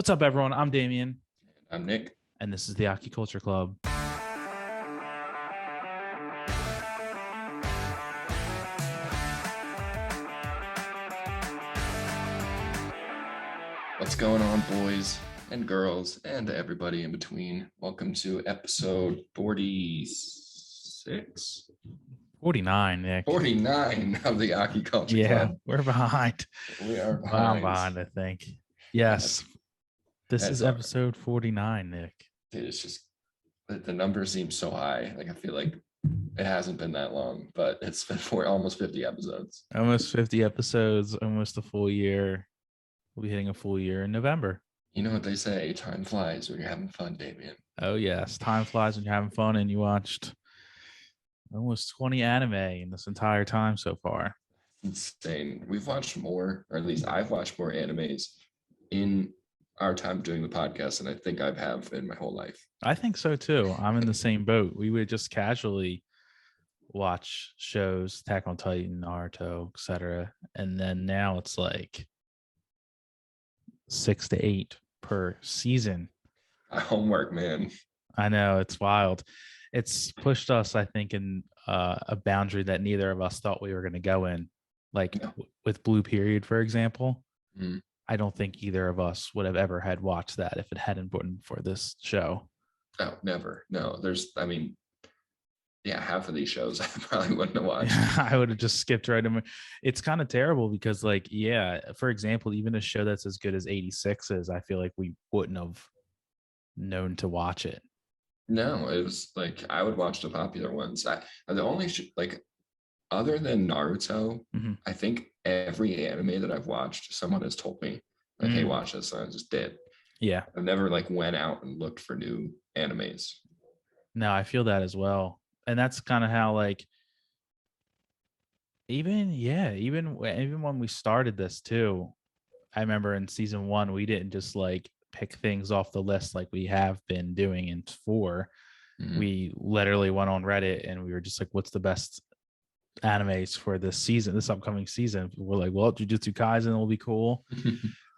What's up, everyone? I'm Damien, I'm Nick. and this is the Aki Culture Club. What's going on, boys and girls, and everybody in between? Welcome to episode 46, 49, Nick. 49 of the Aki Culture Yeah, Club. we're behind. We are I'm behind. behind, I think. Yes, this That's is all right. episode 49, Nick. Dude, it's just the number seems so high. Like I feel like it hasn't been that long, but it's been for almost 50 episodes. Almost 50 episodes, almost a full year. We'll be hitting a full year in November. You know what they say, time flies when you're having fun, Damien. Oh, yes. Time flies when you're having fun, and you watched almost 20 anime in this entire time so far. Insane. We've watched more, or at least I've watched more animes in our time doing the podcast than I think I've have in my whole life. I think so, too. I'm in the same boat. We would just casually watch shows, Attack on Titan, Naruto, etc. And then now it's like 6 to 8 per season. Homework, man. I know, it's wild. It's pushed us, I think, in a boundary that neither of us thought we were going to go in. Like with Blue Period, for example. Mm. I don't think either of us would have ever had watched that if it hadn't been for this show. Oh, never. No, half of these shows I probably wouldn't have watched. I would have just skipped right in. It's kind of terrible because, like, yeah, for example, even a show that's as good as 86 is, I feel like we wouldn't have known to watch it. No, it was like I would watch the popular ones. The only like other than Naruto, I think every anime that I've watched, someone has told me like, "Hey, watch this." And I just did. Yeah, I've never like went out and looked for new animes. No, I feel that as well, and that's kind of how, like, even when we started this too, I remember in season 1 we didn't just like pick things off the list like we have been doing in 4. We literally went on Reddit and we were just like, what's the best animes for this upcoming season? We're like, well, Jujutsu Kaisen will be cool.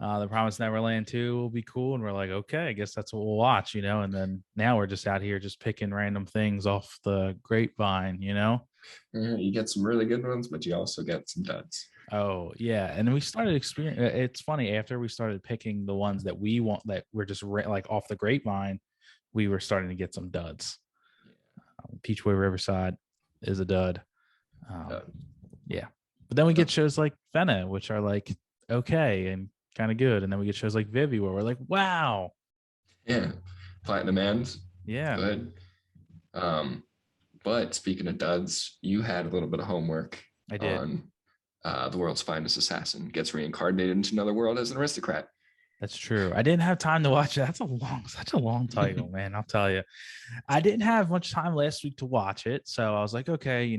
The Promised Neverland 2 will be cool. And we're like, okay, I guess that's what we'll watch, And then now we're just out here just picking random things off the grapevine, You get some really good ones, but you also get some duds. Oh, yeah. And then we started it's funny, after we started picking the ones that we want, that we're just like off the grapevine, we were starting to get some duds. Peach Boy Riverside is a dud. Yeah. But then we get shows like Fena, which are like okay and kind of good. And then we get shows like Vivi where we're like, wow. Yeah. Platinum Ends. Yeah. Good. But speaking of duds, you had a little bit of homework. I did. On the world's finest assassin gets reincarnated into another world as an aristocrat. That's true. I didn't have time to watch it. That's such a long title, man. I'll tell you. I didn't have much time last week to watch it. So I was like, okay,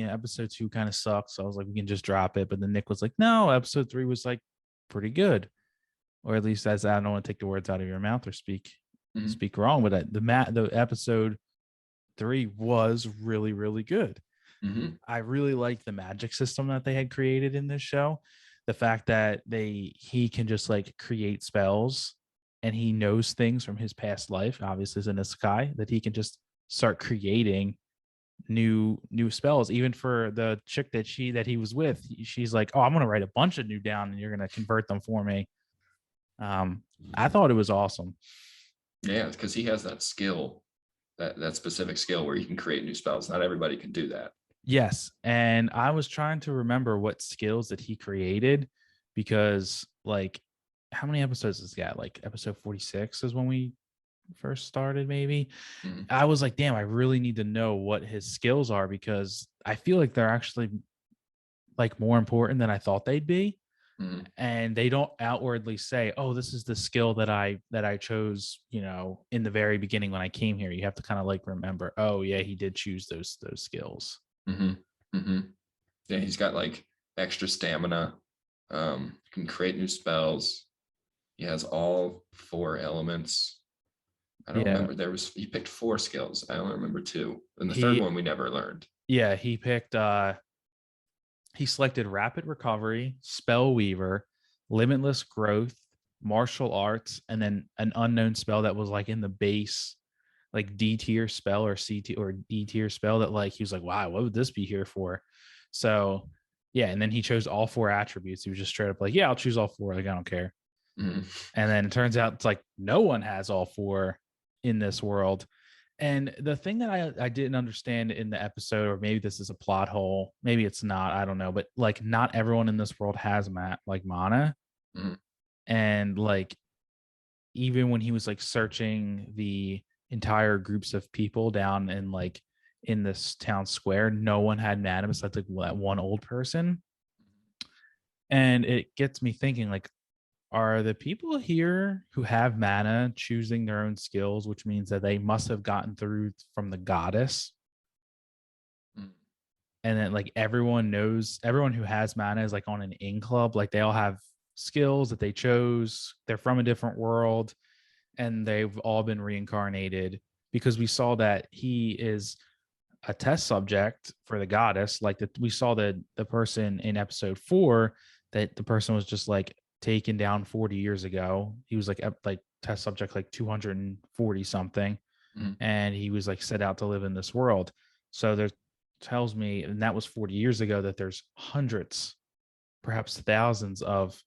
episode 2 kind of sucks. So I was like, we can just drop it. But then Nick was like, no, episode 3 was like pretty good. Or at least, as I don't want to take the words out of your mouth or speak wrong, but the episode 3 was really, really good. I really like the magic system that they had created in this show. The fact that he can just like create spells, and he knows things from his past life, obviously as an isekai, that he can just start creating new spells. Even for the chick that he was with, she's like, oh, I'm gonna write a bunch of new down and you're gonna convert them for me. I thought it was awesome. Yeah, because he has that skill, that specific skill where he can create new spells. Not everybody can do that. Yes. And I was trying to remember what skills that he created, because like, how many episodes has he got? Like episode 46 is when we first started, maybe. I was like, damn, I really need to know what his skills are, because I feel like they're actually like more important than I thought they'd be. And they don't outwardly say, oh, this is the skill that I chose, in the very beginning when I came here. You have to kind of like remember, oh yeah, he did choose those skills. Yeah, he's got like extra stamina, can create new spells. He has all 4 elements. I don't remember. He picked 4 skills. I only remember 2. And the third one we never learned. Yeah, he picked he selected Rapid Recovery, Spell Weaver, Limitless Growth, martial arts, and then an unknown spell that was like in the base, like D tier spell or C tier or D tier spell that like he was like, wow, what would this be here for? So yeah, and then he chose all 4 attributes. He was just straight up like, yeah, I'll choose all 4. Like, I don't care. Mm-hmm. And then it turns out it's like no one has all 4 in this world. And the thing that I didn't understand in the episode, or maybe this is a plot hole, maybe it's not, I don't know, but like not everyone in this world has like mana. Mm-hmm. And like even when he was like searching the entire groups of people down in like in this town square, no one had mana besides like one old person. And it gets me thinking, like, are the people here who have mana choosing their own skills, which means that they must have gotten through from the goddess? Mm-hmm. And then like everyone knows, everyone who has mana is like on an in club, like they all have skills that they chose, they're from a different world, and they've all been reincarnated, because we saw that he is a test subject for the goddess. Like that, we saw the person in episode 4, that the person was just like taken down 40 years ago. He was like test subject like 240 something, Mm-hmm. and he was like set out to live in this world. So there tells me, and that was 40 years ago, that there's hundreds, perhaps thousands of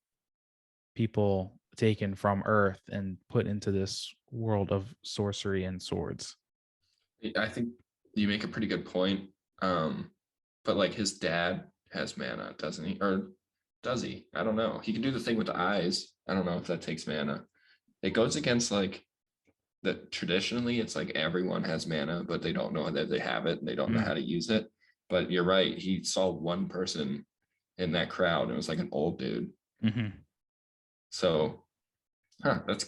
people taken from Earth and put into this world of sorcery and swords. I think you make a pretty good point. But like his dad has mana, doesn't he? Or does he? I don't know. He can do the thing with the eyes. I don't know if that takes mana. It goes against like that traditionally it's like everyone has mana, but they don't know that they have it and they don't know how to use it. But you're right. He saw one person in that crowd. And it was like an old dude. Mm-hmm. So, that's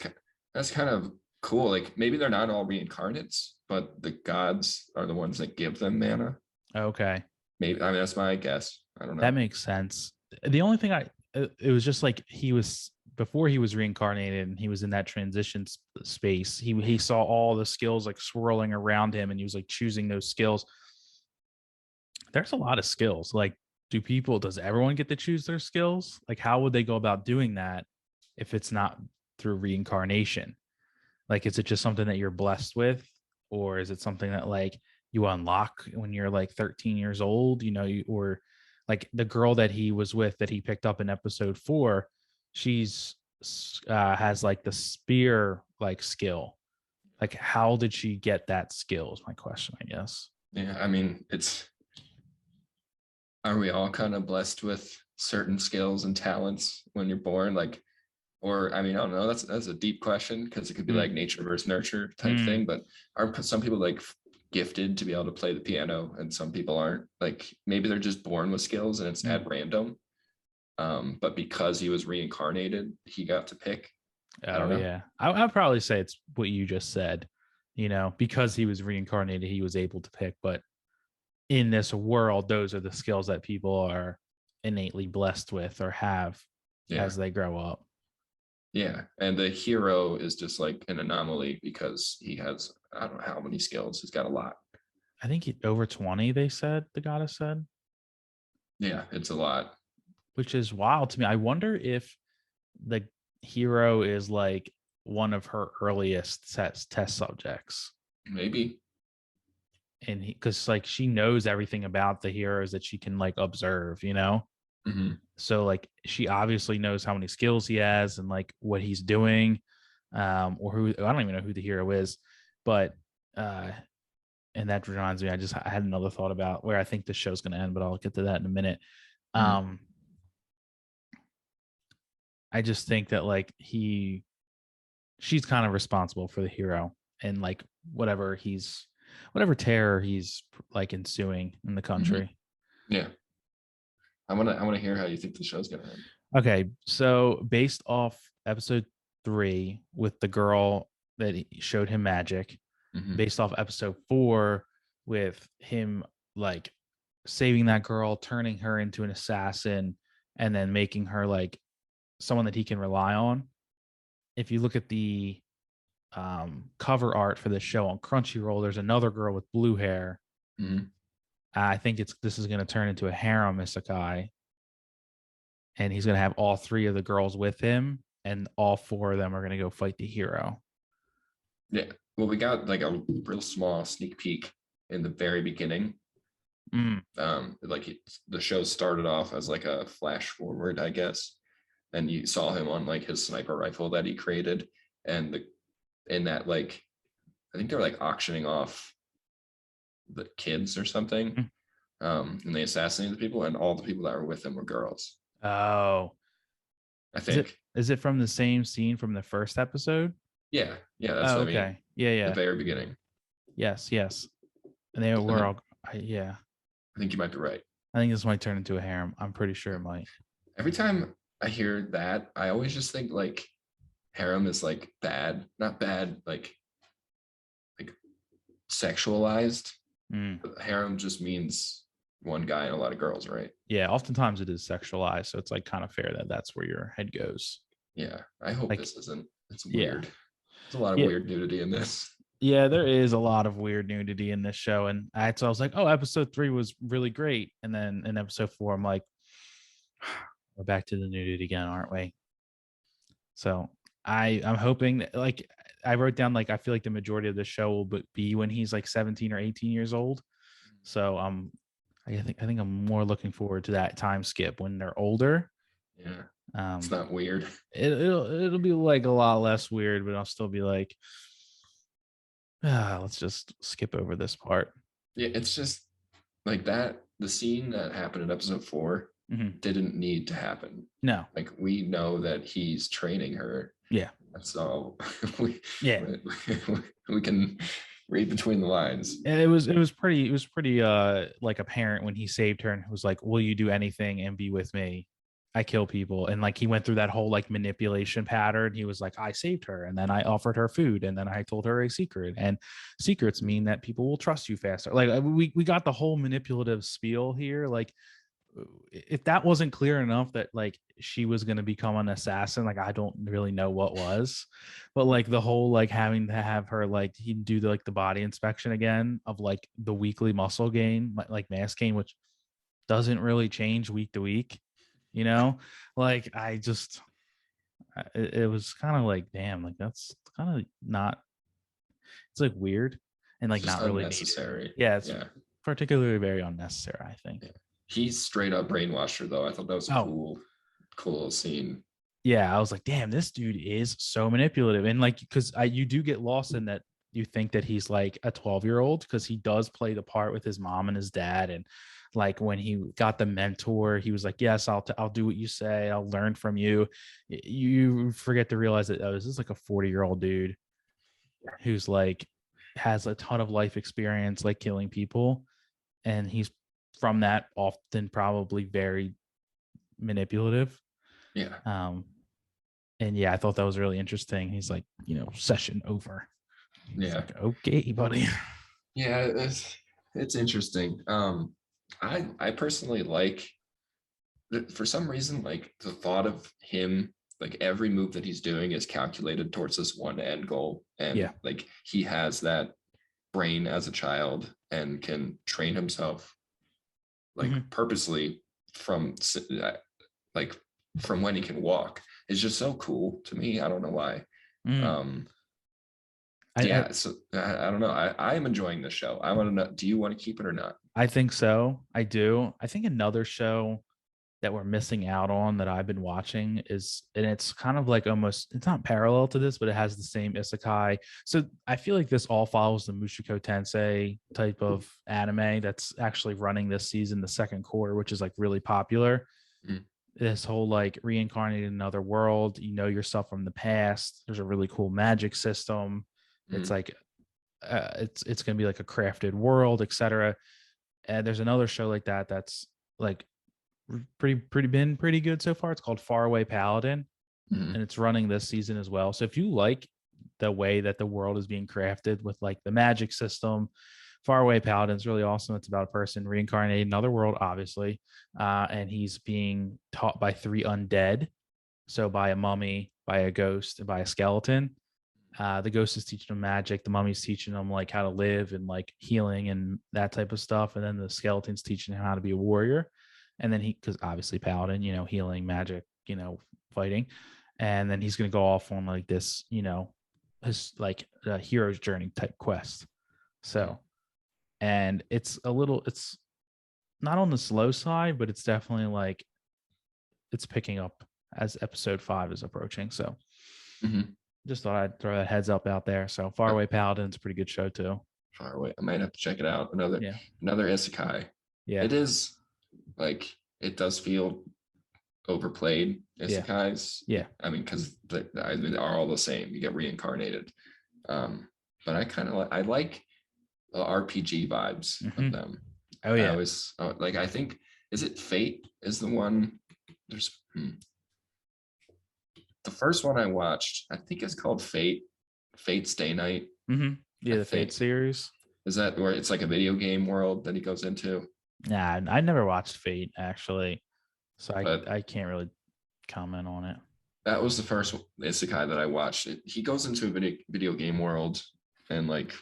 kind of cool. Like maybe they're not all reincarnates, but the gods are the ones that give them mana. Okay. Maybe I mean that's my guess. I don't That know. makes sense. The only thing it was just like he was, before he was reincarnated and he was in that transition space, he saw all the skills like swirling around him, and he was like choosing those skills. There's a lot of skills. Like, does everyone get to choose their skills? Like, how would they go about doing that if it's not through reincarnation? Like, is it just something that you're blessed with, or is it something that like you unlock when you're like 13 years old? Or like the girl that he was with, that he picked up in episode 4, she's has like the spear like skill. Like, how did she get that skill? Is my question, I guess. Yeah, I mean it's are we all kind of blessed with certain skills and talents when you're born? Like, or I mean, I don't know. That's a deep question because it could be like Mm, nature versus nurture type mm, thing. But aren't some people like gifted to be able to play the piano and some people aren't? Like maybe they're just born with skills and it's mm. at random. But because he was reincarnated, he got to pick. I Oh don't know. yeah, I'd probably say it's what you just said. Because he was reincarnated, he was able to pick. But in this world, those are the skills that people are innately blessed with or have Yeah. as they grow up. Yeah. And the hero is just like an anomaly because he has, I don't know how many skills. He's got a lot. I think over 20, they said, the goddess said, Yeah. It's a lot. which is wild to me. I wonder if the hero is like one of her earliest test subjects. Maybe. And because like she knows everything about the heroes that she can like observe. Mm-hmm. So like she obviously knows how many skills he has and like what he's doing, or who, I don't even know who the hero is. But and that reminds me, I had another thought about where I think this show's going to end, but I'll get to that in a minute. Mm-hmm. um I just think that like she's kind of responsible for the hero, and like whatever terror he's like ensuing in the Mm-hmm. country. Yeah. I wanna hear how you think the show's gonna end. Okay, so based off episode 3 with the girl that showed him magic, Mm-hmm. based off episode 4 with him like saving that girl, turning her into an assassin, and then making her like someone that he can rely on. If you look at the cover art for this show on Crunchyroll, there's another girl with blue hair. Mm-hmm. I think this is going to turn into a harem isekai, and he's going to have all 3 of the girls with him. and all 4 of them are going to go fight the hero. Yeah. Well, we got like a real small sneak peek in the very beginning. Like the show started off as like a flash forward, I guess, and you saw him on like his sniper rifle that he created, and in that, like, I think they were like auctioning off the kids or something, and they assassinated the people, and all the people that were with them were girls. Oh, I is it think. is it from the same scene from the first episode? Yeah, that's Oh, what I mean. okay. Yeah. The very beginning. Yes. And they were all. Yeah. I think you might be right. I think this might turn into a harem. I'm pretty sure it might. Every time I hear that, I always just think like harem is like bad, not bad, like sexualized. Harem just means one guy and a lot of girls, right? Yeah, oftentimes it is sexualized, so it's like kind of fair that that's where your head goes. Yeah, I hope like, this isn't. It's weird. Yeah. There's a lot of weird nudity in this. Yeah, there is a lot of weird nudity in this show, and so I was like, oh, episode 3 was really great, and then in episode 4, I'm like, we're back to the nudity again, aren't we? So I'm hoping that, like, I wrote down, like, I feel like the majority of the show will be when he's like 17 or 18 years old. So I think I'm more looking forward to that time skip when they're older. Yeah. It's not weird. It'll be like a lot less weird, but I'll still be like, let's just skip over this part. Yeah, it's just like that. The scene that happened in episode 4 didn't need to happen. No. Like, we know that he's training her. Yeah. That's all. we can read between the lines. And it was pretty like apparent when he saved her and was like, will you do anything and be with me? I kill people. And like he went through that whole like manipulation pattern. He was like, I saved her, and then I offered her food, and then I told her a secret. And secrets mean that people will trust you faster. Like we got the whole manipulative spiel here. Like, if that wasn't clear enough that like she was going to become an assassin, like I don't really know what was. But like the whole like having to have her like he do the, like the body inspection again of like the weekly muscle gain, like mass gain, which doesn't really change week to week, you know. Like it was kind of like, damn, like that's kind of not, it's like weird and like not really necessary needed. Yeah, it's particularly very unnecessary, I think. He straight up brainwashed her, though. I thought that was a cool scene. Yeah, I was like, damn, this dude is so manipulative. And like, because you do get lost in that. You think that he's like a 12-year-old because he does play the part with his mom and his dad. And like when he got the mentor, he was like, yes, I'll do what you say. I'll learn from you. You forget to realize that this is like a 40-year-old dude who's like has a ton of life experience, like killing people. And he's from that often probably very manipulative. Yeah. And yeah, I thought that was really interesting. He's like, session over. Yeah. Like, okay, buddy. Yeah, it's interesting. I personally like, for some reason, like the thought of him, like every move that he's doing is calculated towards this one end goal. And like he has that brain as a child and can train himself like purposely from when he can walk. It's just so cool to me. I don't know why. So I don't know. I am enjoying this show. I want to know, do you want to keep it or not? I think so. I do. I think another show that we're missing out on that I've been watching is, and it's kind of like almost, it's not parallel to this, but it has the same isekai. So I feel like this all follows the Mushoku Tensei type of anime that's actually running this season, the second quarter, which is like really popular. This whole like reincarnated in another world, yourself from the past. There's a really cool magic system. It's like it's gonna be like a crafted world, etc. And there's another show like that that's like been pretty good so far. It's called Faraway Paladin, and it's running this season as well. So if you like the way that the world is being crafted with like the magic system, Faraway Paladin is really awesome. It's about a person reincarnated in another world, obviously, and he's being taught by 3 undead. So by a mummy, by a ghost, and by a skeleton. The ghost is teaching him magic. The mummy's teaching him like how to live and like healing and that type of stuff. And then the skeleton's teaching him how to be a warrior. And then because obviously Paladin, healing, magic, fighting. and then he's going to go off on like this, his like hero's journey type quest. So, and it's not on the slow side, but it's definitely like it's picking up as episode 5 is approaching. So just thought I'd throw that heads up out there. So Faraway Paladin's a pretty good show too. Faraway, I might have to check it out. Another isekai. Yeah, it is like, it does feel overplayed, isekais. Yeah. I mean, because they are all the same. You get reincarnated. But I like the RPG vibes of them. Oh yeah. I always like, I think, is it Fate is the one? There's the first one I watched, I think it's called Fate Stay Night. Yeah, the Fate series. Is that where it's like a video game world that he goes into? Nah, I never watched Fate actually, so I can't really comment on it. That was the first isekai that I watched. He goes into a video game world and like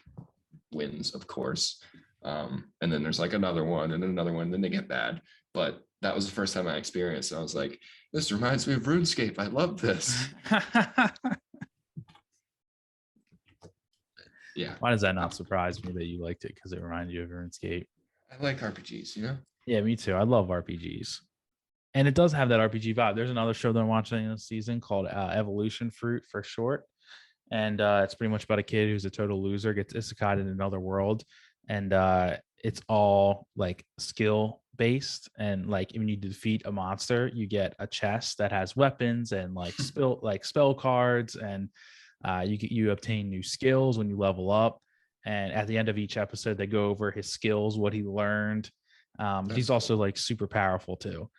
wins, of course. And then there's like another one and another one, then they get bad. But that was the first time I experienced it. I was like, this reminds me of RuneScape. I love this. Yeah. Why does that not surprise me that you liked it? Because it reminded you of RuneScape. I like RPGs, Yeah, me too. I love RPGs. And it does have that RPG vibe. There's another show that I'm watching this season called Evolution Fruit for short. And it's pretty much about a kid who's a total loser, gets isekai in another world. And it's all like skill based. And like when you defeat a monster, you get a chest that has weapons and like spell cards. And you obtain new skills when you level up. And at the end of each episode, they go over his skills, what he learned. But he's also like super powerful too.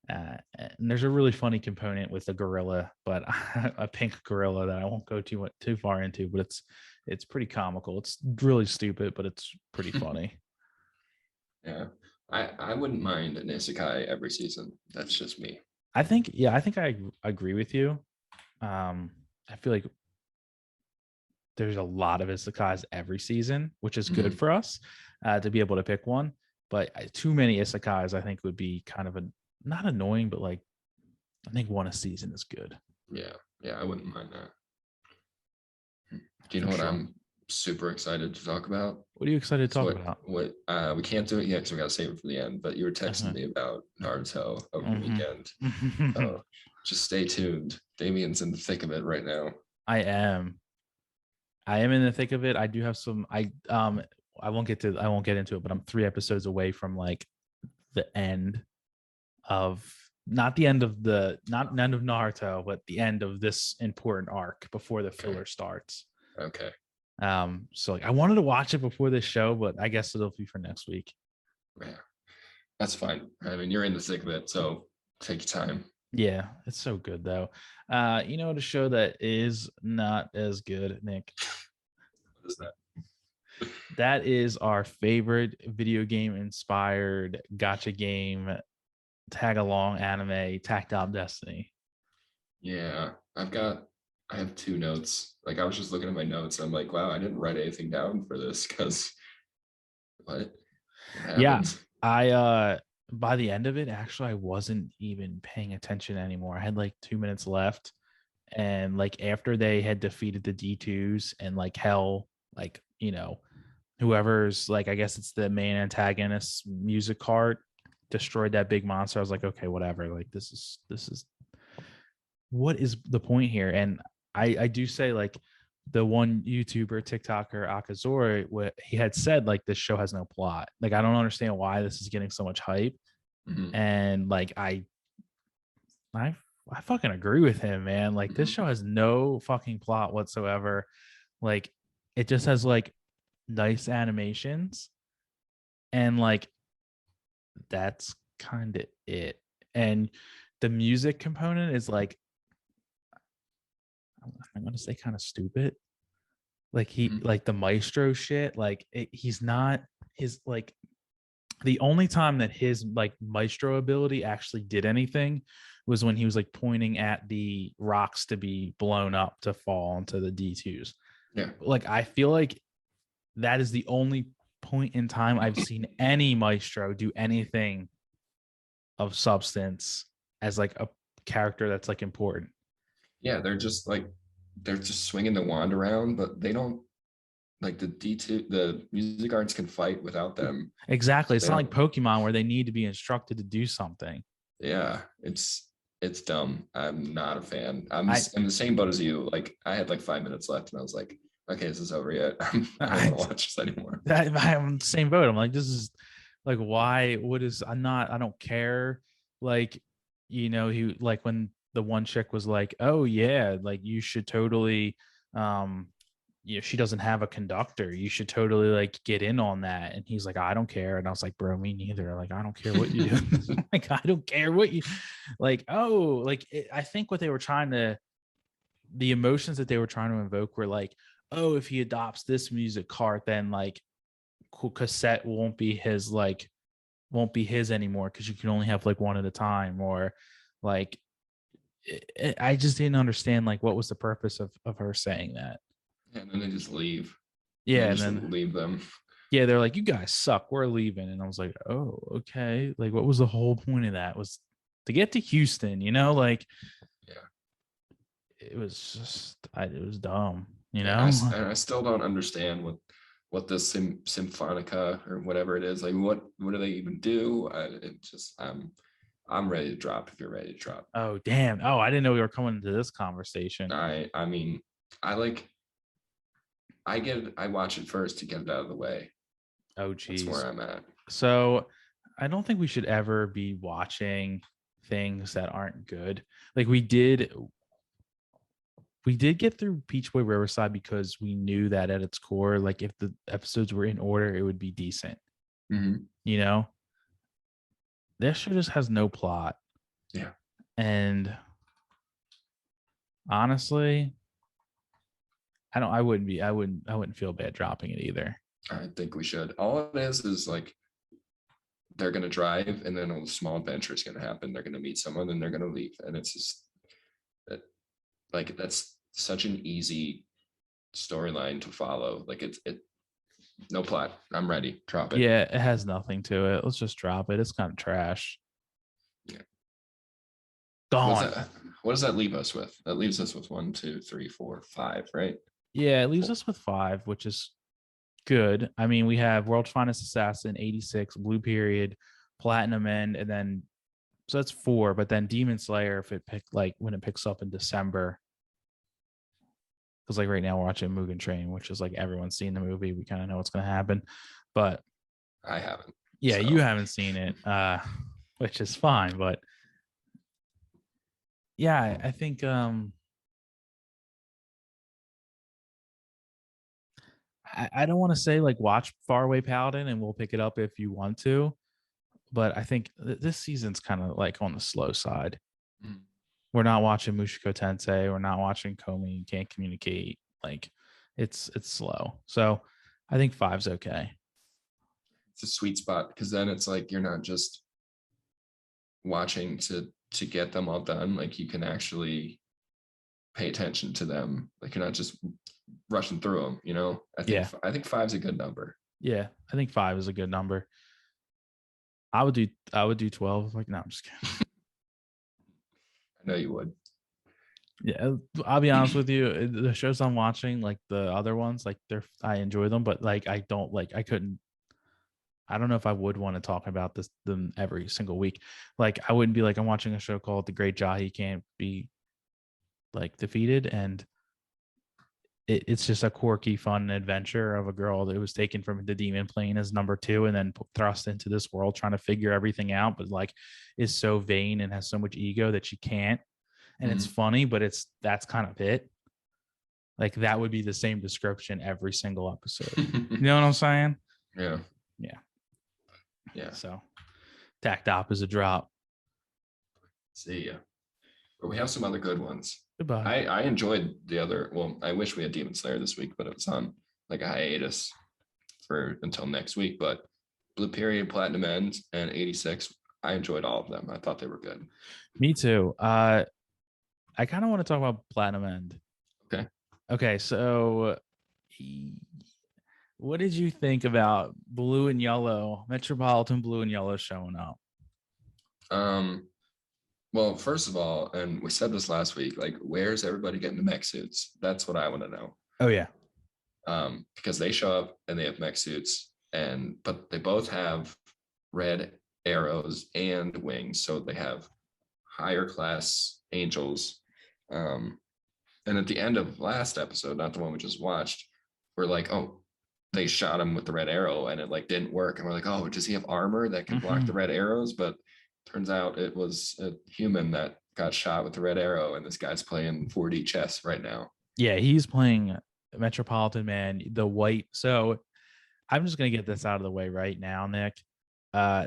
And there's a really funny component with a gorilla, but a pink gorilla that I won't go too far into, but it's pretty comical. It's really stupid, but it's pretty funny. Yeah. I wouldn't mind an isekai every season. That's just me. I think I agree with you. I feel like there's a lot of isekais every season, which is good for us to be able to pick one. But too many isekais, I think, would be kind of not annoying, but like I think one a season is good. Yeah, I wouldn't mind that. Do you know what I'm super excited to talk about? What are you excited to talk about? What we can't do it yet because we got to save it for the end. But you were texting me about Naruto over the weekend. So just stay tuned. Damien's in the thick of it right now. I am in the thick of it. I do have some. I won't get into it, but I'm 3 episodes away from like the end of not the end of Naruto, but the end of this important arc before the filler starts. Okay. So like I wanted to watch it before this show, but I guess it'll be for next week. Yeah, that's fine. I mean, you're in the thick of it, so take your time. Yeah, it's so good though. You know, the show that is not as good, Nick. What is that? That is our favorite video game inspired gacha game tag along anime, Tactile Destiny. Yeah, I have 2 notes. Like I was just looking at my notes. I'm like, wow, I didn't write anything down for this because what? Yeah, I by the end of it, actually, I wasn't even paying attention anymore. I had like 2 minutes left, and like after they had defeated the D2s and like hell, like whoever's like, I guess it's the main antagonist music card destroyed that big monster. I was like, okay, whatever. Like this is what is the point here? And I do say like the one YouTuber, TikToker, Akazori, what he had said, like this show has no plot. Like I don't understand why this is getting so much hype. And like I fucking agree with him, man. Like this show has no fucking plot whatsoever. Like it just has like nice animations and like that's kind of it. And the music component is like, I'm gonna say kind of stupid. Like like the maestro shit, like he's not his like the only time that his like maestro ability actually did anything was when he was like pointing at the rocks to be blown up to fall into the D2s. Yeah. Like I feel like that is the only point in time I've seen any maestro do anything of substance as like a character that's like important. Yeah, they're just swinging the wand around, but they don't like the D2. The music arts can fight without them. Exactly. It's They not like don't. Pokemon where they need to be instructed to do something. Yeah, it's dumb. I'm not a fan. I I'm the same boat as you. Like I had like 5 minutes left, and I was like, okay, is this over yet? I don't I want to watch this anymore. I'm in the same boat. I'm like, this is like, why? What is? I don't care. Like, he like when the one chick was like, oh yeah, like you should totally, um, she doesn't have a conductor. You should totally like get in on that. And he's like, I don't care. And I was like, bro, me neither. Like, I don't care what you do. Like, I don't care what you like. Oh, like I think what they were trying to, the emotions that they were trying to invoke were like, oh, if he adopts this music cart, then like cassette won't be his anymore because you can only have like one at a time, or like I just didn't understand like what was the purpose of her saying that. And then they just leave. And they Yeah, and just then leave them. yeah, they're like, you guys suck, we're leaving. And I was like, oh, okay, like what was the whole point of that? Was to get to Houston, like Yeah. it was just it was dumb, Yeah, and I still don't understand what the symphonica or whatever it is. Like, what do they even do? It just I'm ready to drop if you're ready to drop. Oh damn, oh, I didn't know we were coming into this conversation. I mean, I like I watch it first to get it out of the way. Oh That's geez. where I'm at. So I don't think we should ever be watching things that aren't good. Like we did get through Peach Boy Riverside because we knew that at its core, like if the episodes were in order, it would be decent. Mm-hmm. You know, this show just has no plot. Yeah. And honestly, I wouldn't feel bad dropping it either. I think we should. All it is like they're gonna drive and then a small adventure is gonna happen. They're gonna meet someone and they're gonna leave. And it's just that like that's such an easy storyline to follow. Like it no plot. I'm ready. Drop it. Yeah, it has nothing to it. Let's just drop it. It's kind of trash. Yeah. What's Gone. that? What does that leave us with? That leaves us with 1, 2, 3, 4, 5, right? Yeah, it leaves us with 5, which is good. I mean, we have World's Finest Assassin, 86, Blue Period, Platinum End, and then so that's 4. But then Demon Slayer, if it picked like when it picks up in December, because like right now we're watching Mugen Train, which is like everyone's seen the movie. We kind of know what's going to happen, but I haven't. yeah, So you haven't seen it, which is fine. But yeah, I think I don't want to say like watch Faraway Paladin and we'll pick it up if you want to, but I think this season's kind of like on the slow side. mm, We're not watching Mushiko Tensei. We're not watching Komi Can't Communicate. Like it's slow. So I think 5's okay. it's a sweet spot because then it's like you're not just watching to get them all done. Like you can actually pay attention to them. Like you're not just rushing through them. Yeah. I think 5's a good number. Yeah. I think 5 is a good number. I would do 12. Like, no, I'm just kidding. I know you would. Yeah, I'll be honest with you. The shows I'm watching, like the other ones, like I enjoy them, but like I don't like I don't know if I would want to talk about them every single week. Like I wouldn't be like I'm watching a show called The Great Jahi Can't Be like defeated, and it's just a quirky, fun adventure of a girl that was taken from the demon plane as number 2 and then thrust into this world trying to figure everything out, but like is so vain and has so much ego that she can't. And it's Mhm. funny, but that's kind of it. Like that would be the same description every single episode. You know what I'm saying? Yeah. Yeah. Yeah. So tacked op is a drop. See ya. But we have some other good ones. Goodbye. I enjoyed the other. Well, I wish we had Demon Slayer this week, but it was on like a hiatus for until next week. But Blue Period, Platinum End, and 86, I enjoyed all of them. I thought they were good. Me too. I kind of want to talk about Platinum End. Okay. Okay, so what did you think about Blue and Yellow, Metropolitan Blue and Yellow showing up? Um, Well, first of all, and we said this last week, like, where's everybody getting the mech suits? That's what I want to know. Oh yeah. Because they show up and they have mech suits, but they both have red arrows and wings, so they have higher class angels. And at the end of last episode, not the one we just watched, we're like, oh, they shot him with the red arrow and it like didn't work. And we're like, oh, does he have armor that can block the red arrows? But turns out it was a human that got shot with the red arrow, and this guy's playing 4D chess right now. Yeah, he's playing Metropolitan Man, the white. So I'm just gonna get this out of the way right now, Nick.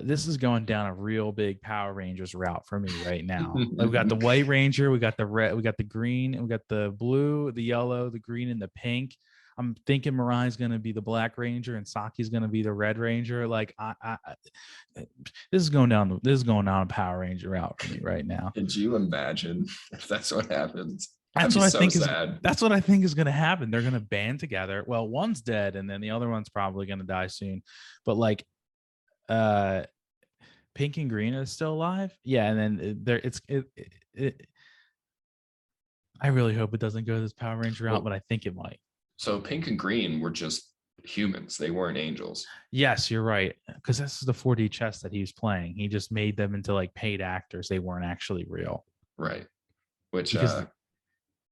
This is going down a real big Power Rangers route for me right now. Like, we got the White Ranger, we got the red, we got the green, and we got the blue, the yellow, the green, and the pink. I'm thinking Mirai's gonna be the Black Ranger and Saki's gonna be the Red Ranger. Like, this is going down a Power Ranger route for me right now. Could you imagine if that's what happens? That's what I think is. That's what I think is going to happen. They're going to band together. Well, one's dead, and then the other one's probably going to die soon. But like, Pink and Green is still alive. Yeah, and then there I really hope it doesn't go this Power Ranger route, but I think it might. So Pink and Green were just humans. They weren't angels. Yes, you're right. Because this is the 4D chess that he was playing. He just made them into like paid actors. They weren't actually real. Right. Which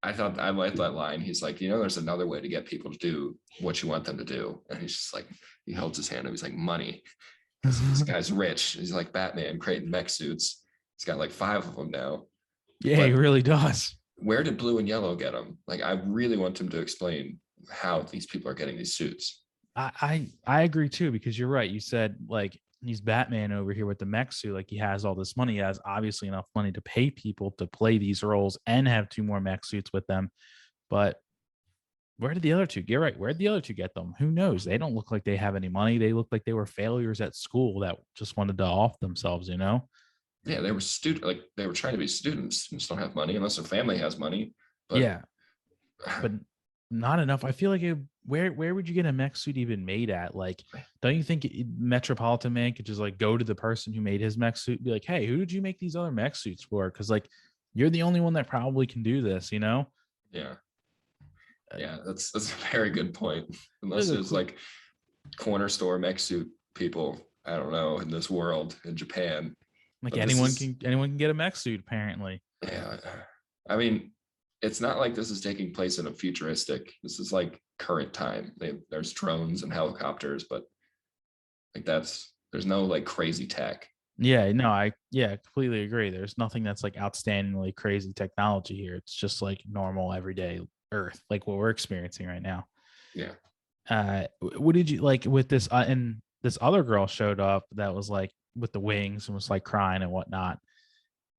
I thought I liked that line. He's like, there's another way to get people to do what you want them to do. And he's just like, he holds his hand up. He's like, money. This guy's rich. He's like Batman creating mech suits. He's got like 5 of them now. Yeah, but he really does. Where did blue and yellow get them? Like, I really want him to explain how these people are getting these suits. I agree too, because you're right. You said like he's Batman over here with the mech suit. Like, he has all this money. He has obviously enough money to pay people to play these roles and have 2 more mech suits with them. But where did the other 2? You're right. Where did the other 2 get them? Who knows? They don't look like they have any money. They look like they were failures at school that just wanted to off themselves, Yeah, they were they were trying to be students. Students don't have money unless their family has money. But yeah, but not enough. I feel like where would you get a mech suit even made at? Like, don't you think Metropolitan Man could just like go to the person who made his mech suit and be like, hey, who did you make these other mech suits for? Because like, you're the only one that probably can do this, Yeah. Yeah, that's a very good point. Unless there's like corner store mech suit people, I don't know, in this world in Japan. Like, anyone can get a mech suit, apparently. Yeah. I mean, it's not like this is taking place in a futuristic. This is like current time. There's drones and helicopters, but like there's no like crazy tech. Yeah, no, I completely agree. There's nothing that's like outstandingly crazy technology here. It's just like normal everyday Earth, like what we're experiencing right now. Yeah. What did you like with this? And this other girl showed up that was like with the wings and was like crying and whatnot.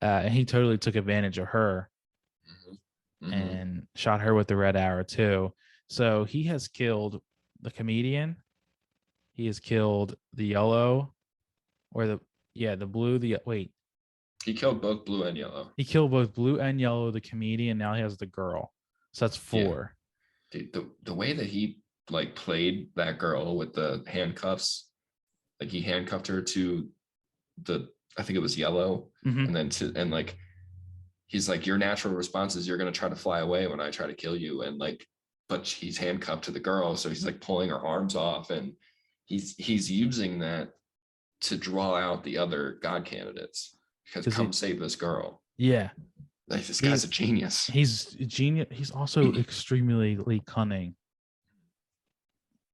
And he totally took advantage of her. Mm-hmm. And shot her with the red arrow too. So he has killed the comedian. He has killed the yellow, or the blue. He killed both blue and yellow. He killed both blue and yellow, the comedian. Now he has the girl. So that's 4. Yeah. Dude, the way that he like played that girl with the handcuffs, like he handcuffed her to I think it was yellow, and then like he's like, your natural response is you're going to try to fly away when I try to kill you. And like, but he's handcuffed to the girl. So he's like pulling her arms off, and he's using that to draw out the other God candidates, because come save this girl. Yeah. Like, this guy's a genius. He's a genius. He's also extremely cunning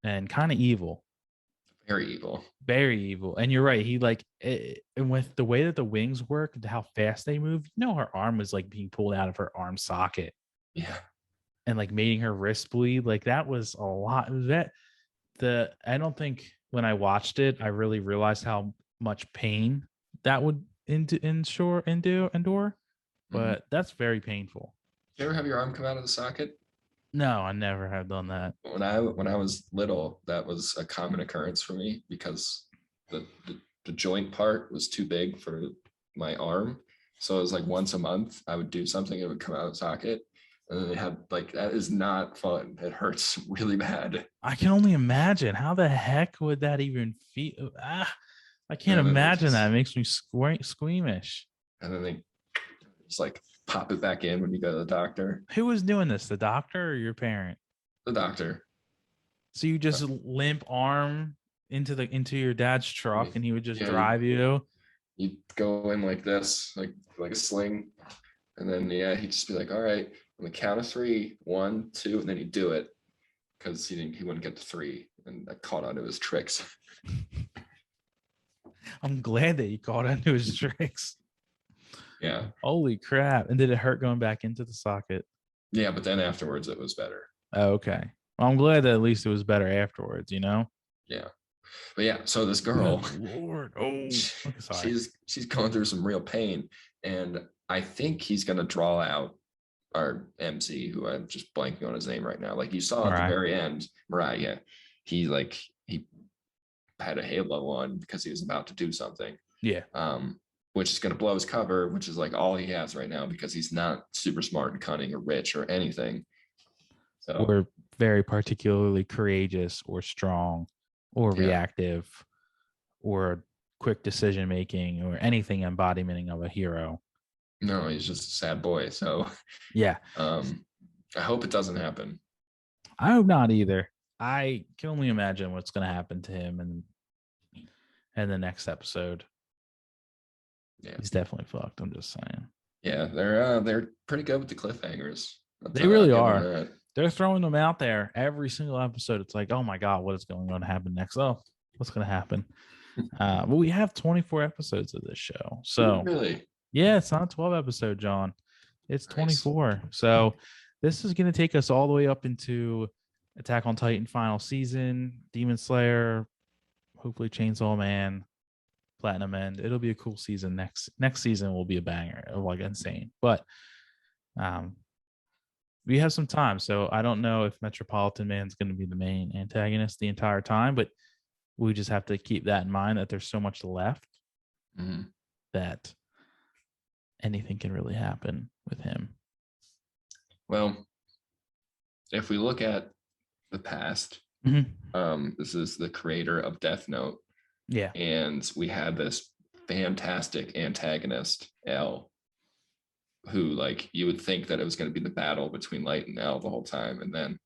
and kind of evil. Very evil. Very evil. And you're right. He like, and with the way that the wings work, how fast they move, her arm was like being pulled out of her arm socket. Yeah. And like making her wrist bleed. Like, that was a lot. I don't think when I watched it, I really realized how much pain that would endure. But that's very painful. Did you ever have your arm come out of the socket? No, I never have done that. When I was little, that was a common occurrence for me, because the joint part was too big for my arm. So it was like once a month I would do something, it would come out of the socket. And then they had like, that is not fun. It hurts really bad. I can only imagine. How the heck would that even feel? I can't imagine that. It makes me squeamish. And then they just like pop it back in when you go to the doctor. Who was doing this? The doctor or your parent? The doctor. So you just limp arm into your dad's truck, and he would just drive you. You go in like this, like a sling, and then he'd just be like, "All right, on the count of 3, 1, 2," and then he'd do it because he wouldn't get to 3, and I caught on to his tricks. I'm glad that you caught on to his tricks. Yeah. Holy crap! And did it hurt going back into the socket? Yeah, but then afterwards it was better. Oh, okay. Well, I'm glad that at least it was better afterwards. Yeah. But yeah, so this girl, Lord, sorry. she's going through some real pain, and I think he's gonna draw out our MC, who I'm just blanking on his name right now. Like you saw at the very end, Mariah, he had a halo on because he was about to do something. Yeah. Which is gonna blow his cover, which is like all he has right now because he's not super smart and cunning or rich or anything. So or very particularly courageous or strong or reactive or quick decision making or anything embodiment of a hero. No, he's just a sad boy. So yeah. I hope it doesn't happen. I hope not either. I can only imagine what's going to happen to him in the next episode. Yeah, he's definitely fucked. I'm just saying. Yeah, they're pretty good with the cliffhangers. They really are. They're throwing them out there every single episode. It's like, oh my god, what is going to happen next? Oh, what's going to happen? But we have 24 episodes of this show, so really, yeah, it's not 12 episode, John. It's 24. Nice. So this is going to take us all the way up into Attack on Titan final season, Demon Slayer, hopefully Chainsaw Man, Platinum End. It'll be a cool season. Next season will be a banger, like insane. But we have some time, so I don't know if Metropolitan Man's going to be the main antagonist the entire time, but we just have to keep that in mind that there's so much left that anything can really happen with him. Well, if we look at the past, this is the creator of Death Note. Yeah. And we had this fantastic antagonist, L, who like you would think that it was going to be the battle between Light and L the whole time. And then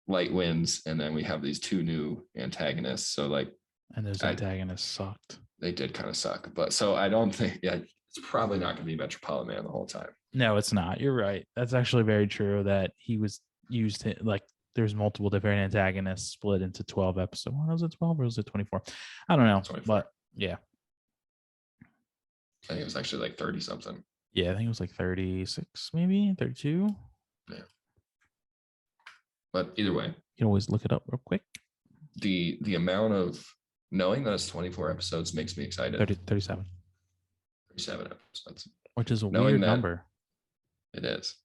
Light wins. And then we have these 2 new antagonists. So like, and those antagonists sucked. They did kind of suck. But so I don't think, it's probably not going to be Metropolitan Man the whole time. No, it's not. You're right. That's actually very true that he was used like there's multiple different antagonists split into 12 episodes. Was it 12 or was it 24? I don't know. 24. But yeah. I think it was actually like 30 something. Yeah, I think it was like 36, maybe 32. Yeah. But either way, you can always look it up real quick. The amount of knowing that it's 24 episodes makes me excited. 37. 37 episodes. Which is a weird number. It is.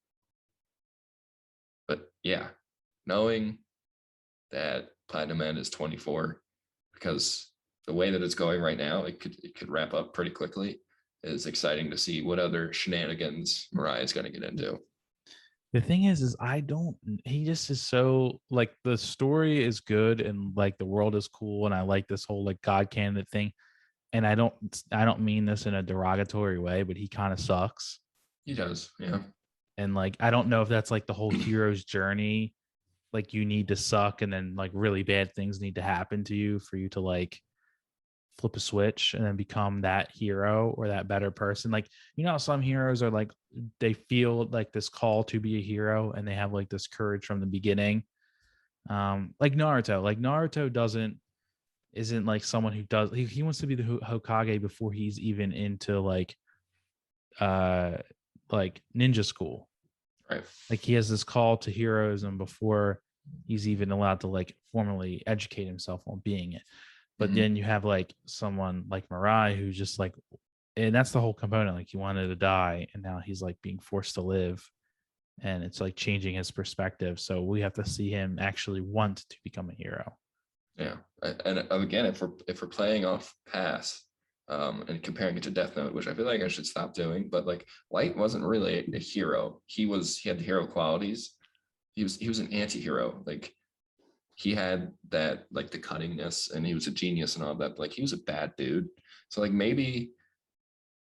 But yeah, knowing that Platinum End is 24, because the way that it's going right now, it could wrap up pretty quickly. Is exciting to see what other shenanigans Mariah is going to get into. The thing is he just is so like the story is good and like the world is cool and I like this whole like God candidate thing. And I don't mean this in a derogatory way, but he kind of sucks. He does, yeah. And like I don't know if that's like the whole hero's journey. Like you need to suck and then like really bad things need to happen to you for you to like flip a switch and then become that hero or that better person. Like, you know, some heroes are like, they feel like this call to be a hero and they have like this courage from the beginning. Like Naruto isn't like someone who does, he wants to be the Hokage before he's even into like ninja school. Right. Like he has this call to heroism before he's even allowed to like formally educate himself on being it. But then you have like someone like Mirai who's just like, and that's the whole component. Like he wanted to die and now he's like being forced to live and it's like changing his perspective. So we have to see him actually want to become a hero. Yeah. And again, if we're playing off past and comparing it to Death Note, which I feel like I should stop doing, but like Light wasn't really a hero. He had the hero qualities. He was an anti-hero. Like he had that like the cunningness and he was a genius and all that, but like he was a bad dude. So like maybe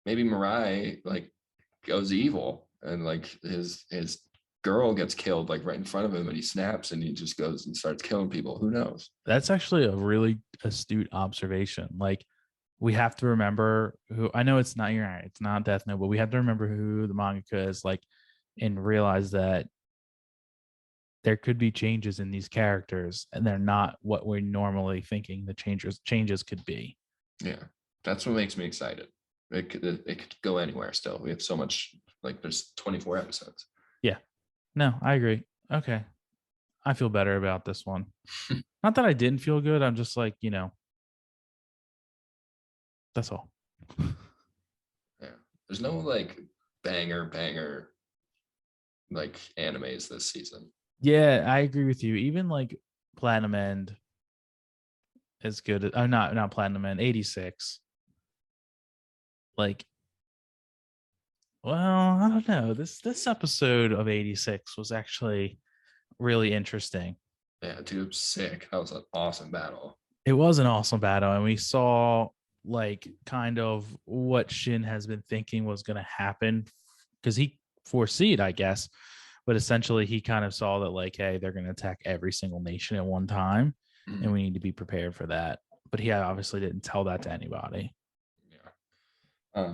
Mirai like goes evil, and like his girl gets killed like right in front of him, and he snaps and he just goes and starts killing people. Who knows? That's actually a really astute observation. Like, we have to remember who, I know it's not, you're right, it's not Death Note, but we have to remember who the mangaka is, like, and realize that there could be changes in these characters and they're not what we're normally thinking the changes could be. Yeah, that's what makes me excited. It could go anywhere still. We have so much, like there's 24 episodes. Yeah. No, I agree. Okay. I feel better about this one. Not that I didn't feel good. I'm just like, that's all. Yeah. There's no like banger like animes this season. Yeah, I agree with you. Even like Platinum End is good. I'm not Platinum End, 86. Like, well, I don't know. This episode of 86 was actually really interesting. Yeah, dude, sick. That was an awesome battle. It was an awesome battle, and we saw like kind of what Shin has been thinking was going to happen because he foreseed, I guess, but essentially he kind of saw that like, hey, they're going to attack every single nation at one time, and we need to be prepared for that. But he obviously didn't tell that to anybody. Yeah.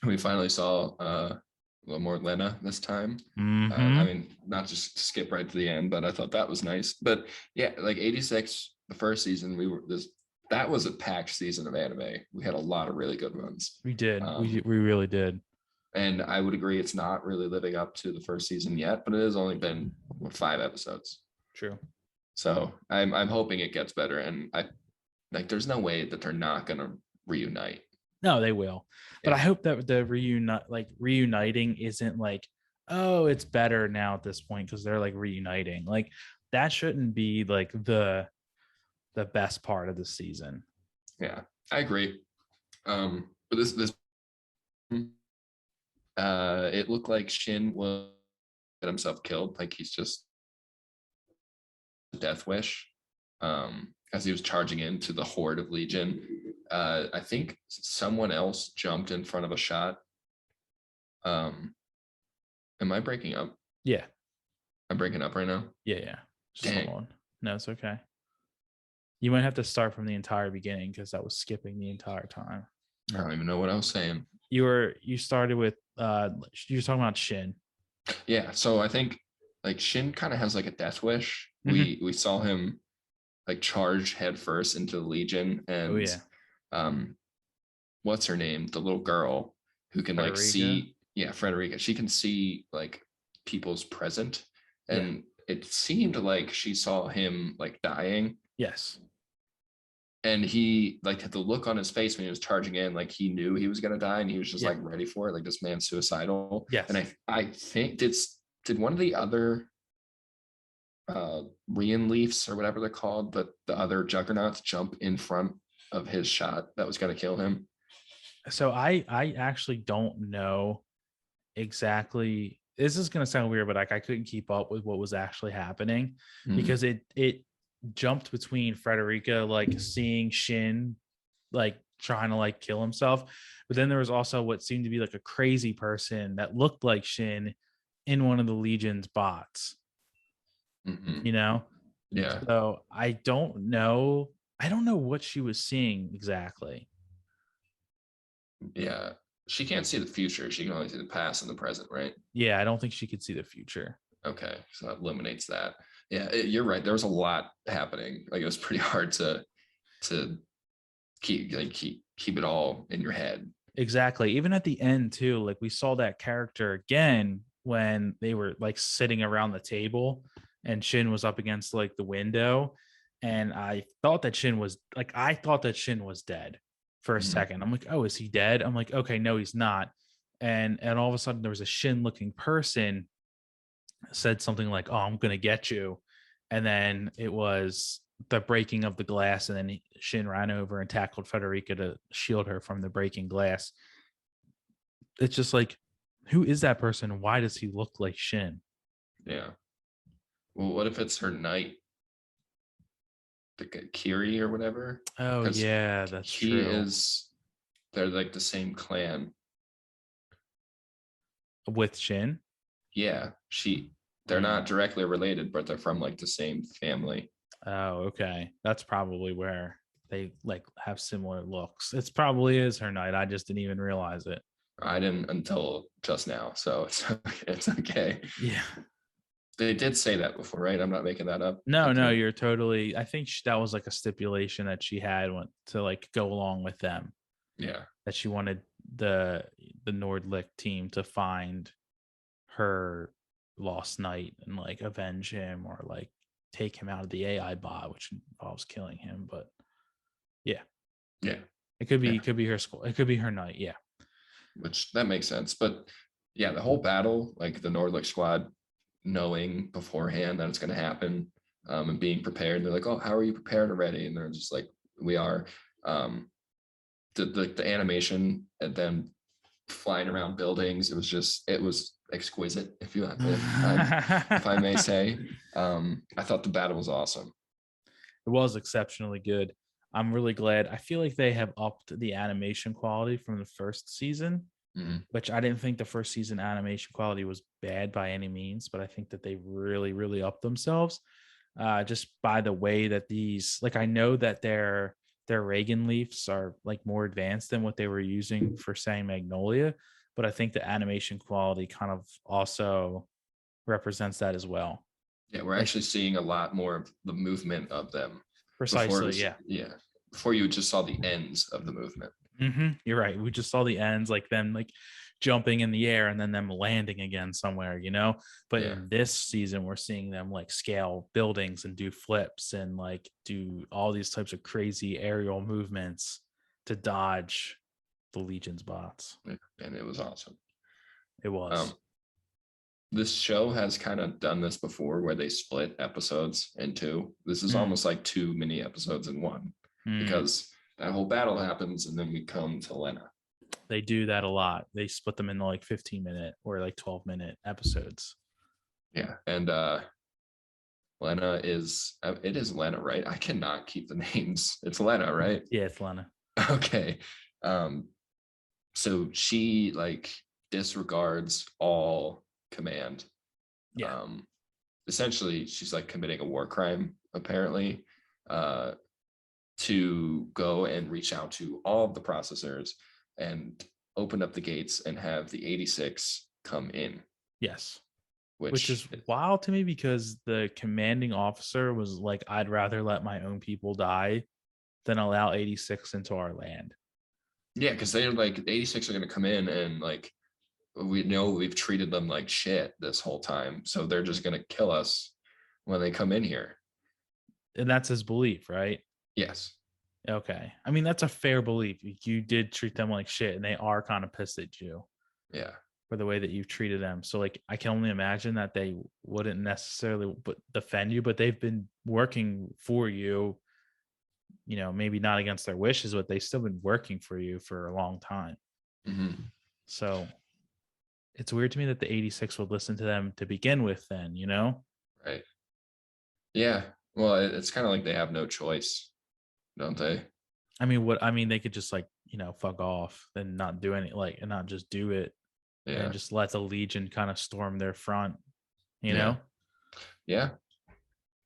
We finally saw a little more Lena this time. I mean, not just skip right to the end, but I thought that was nice. But yeah, like 86, the first season, that was a packed season of anime. We had a lot of really good ones. We did. We really did. And I would agree it's not really living up to the first season yet, but it has only been 5 episodes. True. So I'm hoping it gets better. And I like there's no way that they're not gonna reunite. No, they will. But Yeah. I hope that the reuniting isn't like, oh, it's better now at this point because they're like reuniting. Like, that shouldn't be like the best part of the season. Yeah, I agree. But this it looked like Shin will get himself killed, like he's just a death wish. As he was charging into the horde of Legion. I think someone else jumped in front of a shot. Am I breaking up? Yeah. I'm breaking up right now. Yeah. Just Dang. hold on. No, it's okay. You might have to start from the entire beginning because I was skipping the entire time. I don't even know what I was saying. You started with you were talking about Shin. Yeah, so I think like Shin kind of has like a death wish. We saw him like charge headfirst into the Legion, and what's her name? The little girl who can Frederica? Like see, Frederica. She can see like people's present, and it seemed like she saw him like dying. Yes. And he like had the look on his face when he was charging in, like he knew he was gonna die, and he was just like ready for it. Like, this man's suicidal. Yes. And I think did one of the other Rian Leafs or whatever they're called, but the other juggernauts jump in front of his shot that was gonna kill him. So I actually don't know exactly. This is gonna sound weird, but like I couldn't keep up with what was actually happening because it jumped between Frederica like seeing Shin like trying to like kill himself, but then there was also what seemed to be like a crazy person that looked like Shin in one of the Legion's bots. Yeah. So I don't know what she was seeing exactly. Yeah, she can't see the future. She can only see the past and the present, right? Yeah, I don't think she could see the future. Okay, so that eliminates that. Yeah, you're right. There was a lot happening. Like, it was pretty hard to keep it all in your head. Exactly. Even at the end too, like we saw that character again when they were like sitting around the table and Shin was up against like the window, and I thought that Shin was dead for a second. I'm like, oh, is he dead? I'm like, okay, no, he's not. And all of a sudden there was a Shin looking person said something like, oh, I'm gonna get you, and then it was the breaking of the glass, and then Shin ran over and tackled Frederica to shield her from the breaking glass. It's just like, who is that person? Why does he look like Shin? Yeah. Well, what if it's her knight? Like Kiri or whatever? Oh yeah, that's true. They're like the same clan. with Shin. Yeah, they're not directly related, but they're from like the same family. Oh, okay. That's probably where they like have similar looks. It's probably is her night. I just didn't even realize it. I didn't until just now, so it's okay. Yeah. They did say that before, right? I'm not making that up. No, you're totally. I think that was like a stipulation that she had to like go along with them. Yeah. That she wanted the Nordlicht team to find her lost knight and like avenge him or like take him out of the AI bot, which involves killing him. But yeah, Yeah. it could be her school. It could be her night. Yeah. Which that makes sense. But yeah, the whole battle, like the Nordlicht squad knowing beforehand that it's going to happen, and being prepared. They're like, "Oh, how are you prepared already?" And they're just like, "We are." The animation and then flying around buildings, it was exquisite. If I may say, I thought the battle was awesome. It was exceptionally good. I'm really glad. I feel like they have upped the animation quality from the first season, which I didn't think the first season animation quality was bad by any means, but I think that they really, really upped themselves just by the way that these, like, I know that their Reagan leafs are like more advanced than what they were using for saying Magnolia, but I think the animation quality kind of also represents that as well. Yeah, we're Like, actually seeing a lot more of the movement of them. Before it precisely, was, yeah. yeah, before you just saw the ends of the movement. You're right. We just saw the ends, like them like jumping in the air and then them landing again somewhere, you know. But Yeah. in this season, we're seeing them like scale buildings and do flips and like do all these types of crazy aerial movements to dodge the Legion's bots. And it was awesome. It was. This show has kind of done this before where they split episodes in two. This is almost like two mini episodes in one because that whole battle happens and then we come to Lena. They do that a lot. They split them into like 15-minute or like 12-minute episodes. Yeah. And Lena is, it is Lena, right? I cannot keep the names. It's Lena, right? Yeah, it's Lena. Okay. So she like disregards all command. Yeah. Essentially, she's like committing a war crime, apparently, to go and reach out to all of the processors and open up the gates and have the 86 come in. Yes. Which Which is wild to me because the commanding officer was like, I'd rather let my own people die than allow 86 into our land. yeah, because they're like 86 are going to come in and like we know we've treated them like shit this whole time, so they're just going to kill us when they come in here. And that's his belief, right? Yes. Okay. I mean, that's a fair belief. You did treat them like shit and they are kind of pissed at you Yeah. for the way that you've treated them. So like I can only imagine that they wouldn't necessarily defend you, but they've been working for you, you know, maybe not against their wishes, but they've still been working for you for a long time. So it's weird to me that the 86 would listen to them to begin with then, you know? Right. Yeah. Well, it's kind of like they have no choice, don't they? I mean, they could just like, you know, fuck off and not do any like and not just do it Yeah. and just let the Legion kind of storm their front, you Yeah. know? Yeah.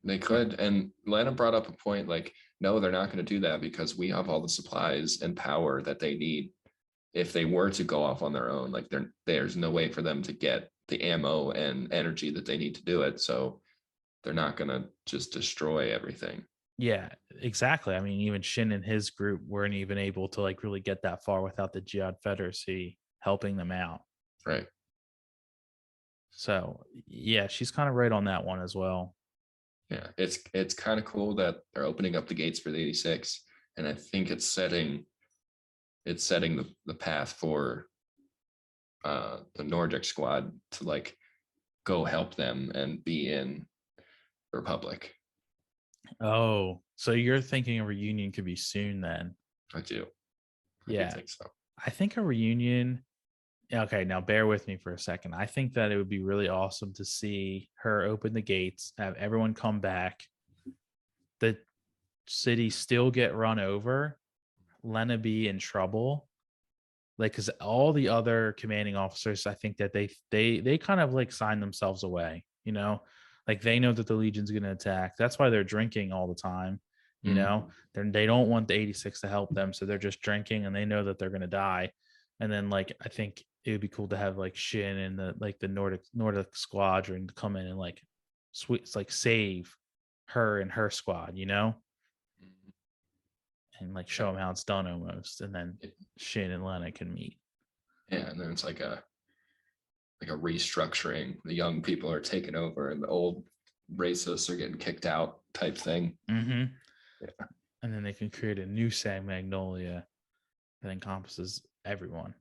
They could. And Lana brought up a point like, no, they're not going to do that because we have all the supplies and power that they need. If they were to go off on their own, like there's no way for them to get the ammo and energy that they need to do it. So they're not going to just destroy everything. Yeah, exactly. I mean, even Shin and his group weren't even able to like really get that far without the Jihad Federacy helping them out. Right. So yeah, she's kind of right on that one as well. Yeah. It's kind of cool that they're opening up the gates for the 86. And I think it's setting the path for the Nordic squad to like go help them and be in Republic. Oh, so you're thinking a reunion could be soon then? I do. I do Yeah, think so. I think a reunion. Okay, now bear with me for a second. I think that it would be really awesome to see her open the gates, have everyone come back, the city still get run over, Lena be in trouble, like, because all the other commanding officers, I think that they kind of like sign themselves away, like they know that the Legion's going to attack. That's why they're drinking all the time. Mm. They don't want the 86 to help them, so they're just drinking, and they know that they're going to die. And then, like, I think it would be cool to have like Shin and the Nordic squadron to come in and like like save her and her squad, and like show them how it's done almost, and then Shin and Lena can meet. Yeah, and then it's like a restructuring. The young people are taking over, and the old racists are getting kicked out type thing. Mm-hmm. Yeah. And then they can create a new Sang Magnolia that encompasses everyone.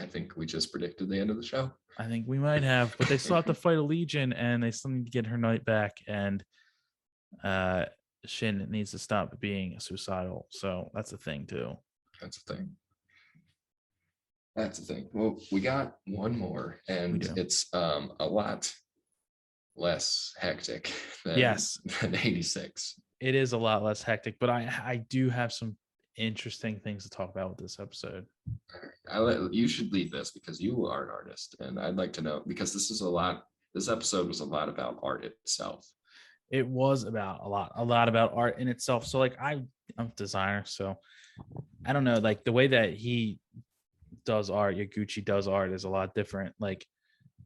I think we just predicted the end of the show. I think we might have, but they still have to fight a Legion, and they still need to get her night back, and Shin needs to stop being suicidal. So that's a thing too. That's the thing. That's the thing. Well, we got one more, and it's a lot less hectic than 86. It is a lot less hectic, but I do have some interesting things to talk about with this episode. You should lead this because you are an artist, and I'd like to know, because this episode was a lot about art itself. It was about a lot about art in itself. So like I'm a designer, so I don't know, like the way that he does art, Yaguchi does art, is a lot different. Like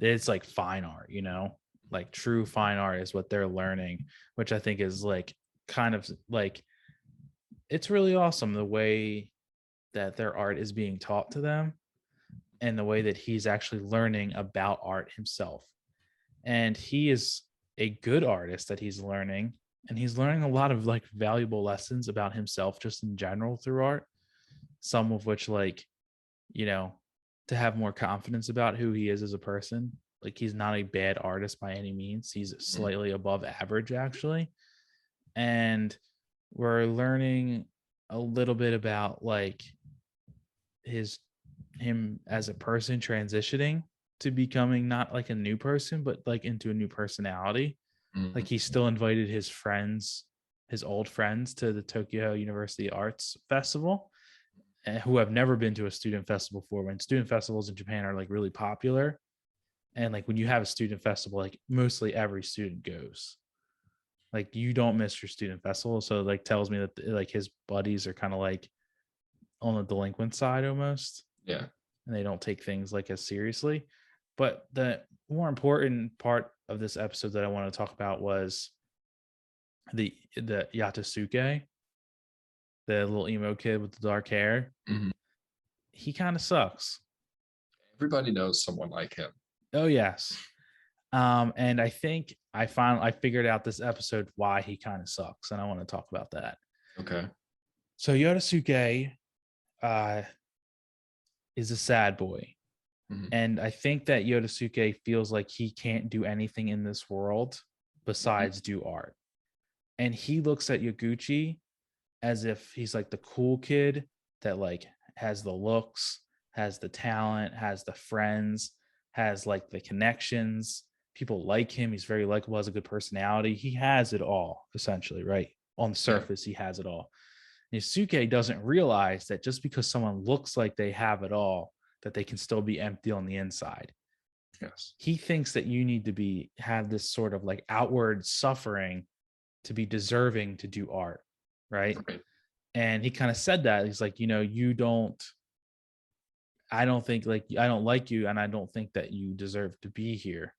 it's like fine art, like true fine art is what they're learning, which I think is like kind of like, it's really awesome the way that their art is being taught to them, and the way that he's actually learning about art himself. And he is a good artist that he's learning, and he's learning a lot of like valuable lessons about himself just in general through art, some of which, like, to have more confidence about who he is as a person. Like, he's not a bad artist by any means. He's slightly above average, actually. And we're learning a little bit about like him as a person transitioning to becoming not like a new person, but like into a new personality. Like, he still invited his old friends to the Tokyo University Arts Festival, who have never been to a student festival before, when student festivals in Japan are like really popular. And like when you have a student festival, like mostly every student goes. Like, you don't miss your student festival. So like tells me that like his buddies are kind of like on the delinquent side almost. Yeah. And they don't take things like as seriously. But the more important part of this episode that I want to talk about was the Yatasuke, the little emo kid with the dark hair. Mm-hmm. He kind of sucks. Everybody knows someone like him. Oh yes. And I think I figured out this episode why he kind of sucks, and I want to talk about that. Okay. So Yodaisuke is a sad boy. Mm-hmm. And I think that Yodaisuke feels like he can't do anything in this world besides do art. And he looks at Yaguchi as if he's like the cool kid that like has the looks, has the talent, has the friends, has like the connections. People like him. He's very likable, has a good personality. He has it all, essentially, right? On the surface, he has it all. Yosuke doesn't realize that just because someone looks like they have it all, that they can still be empty on the inside. Yes. He thinks that you need to have this sort of like outward suffering to be deserving to do art, right? And he kind of said that. He's like, I don't think like, I don't like you, and I don't think that you deserve to be here.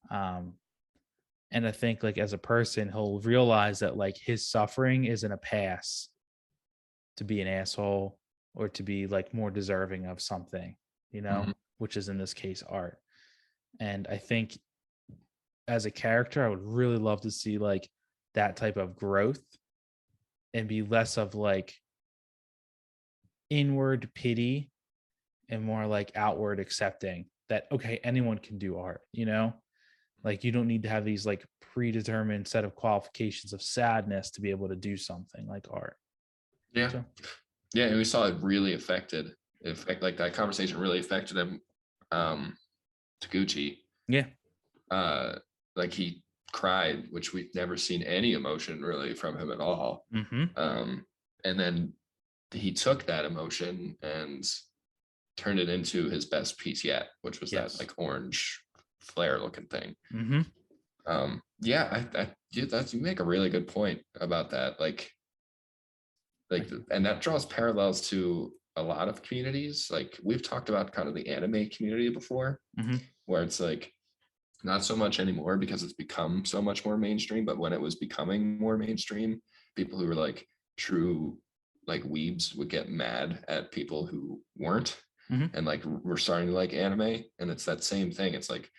And I think like as a person, he'll realize that like his suffering isn't a pass to be an asshole or to be like more deserving of something, which is in this case art. And I think as a character, I would really love to see like that type of growth and be less of like inward pity and more like outward accepting that, okay, anyone can do art, like you don't need to have these like predetermined set of qualifications of sadness to be able to do something like art. Yeah. So. Yeah. And we saw it really like that conversation really affected him. Taguchi. Yeah. Like he cried, which we've never seen any emotion really from him at all. Mm-hmm. And then he took that emotion and turned it into his best piece yet, which was Yes. that like orange flare looking thing. Mm-hmm. Yeah, you make a really good point about that. And that draws parallels to a lot of communities. Like we've talked about kind of the anime community before, Mm-hmm. where it's like not so much anymore because it's become so much more mainstream. But when it was becoming more mainstream, people who were like true like weebs would get mad at people who weren't, Mm-hmm. and like we're starting to like anime, and it's that same thing. It's like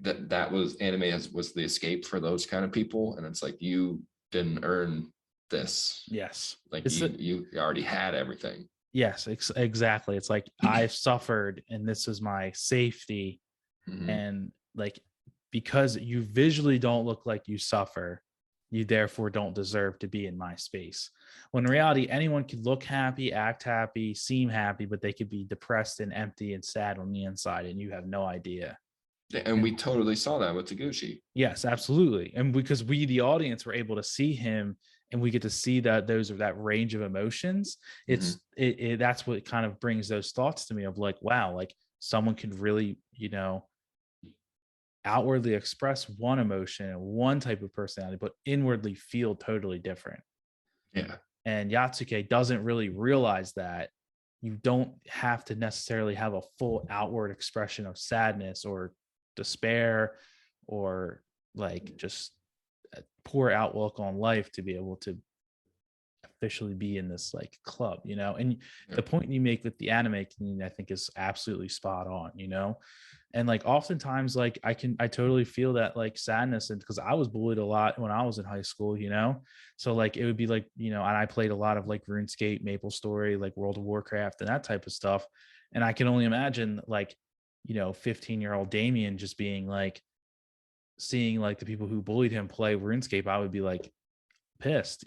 that was anime was the escape for those kind of people, and it's like you didn't earn this. Yes. Like It's you already had everything. yes, exactly. It's like I've suffered and this is my safety. Mm-hmm. And like, because you visually don't look like you suffer, you therefore don't deserve to be in my space. When in reality, anyone could look happy, act happy, seem happy, but they could be depressed and empty and sad on the inside, and you have no idea. And And we totally saw that with Taguchi. yes, absolutely. And because we, the audience, were able to see him and we get to see that those are that range of emotions, Mm-hmm. that's what kind of brings those thoughts to me of like, wow, like someone could really, outwardly express one emotion and one type of personality, but inwardly feel totally different. Yeah. And Yatsuke doesn't really realize that you don't have to necessarily have a full outward expression of sadness or despair or like just a poor outlook on life to be able to officially be in this like club, and Yeah. the point you make with the anime community I think is absolutely spot on, and like oftentimes like I totally feel that like sadness, and because I was bullied a lot when I was in high school, so like it would be like, and I played a lot of like RuneScape, Maple Story, like World of Warcraft and that type of stuff, and I can only imagine like 15-year-old Damien just being like seeing like the people who bullied him play RuneScape. I would be like pissed.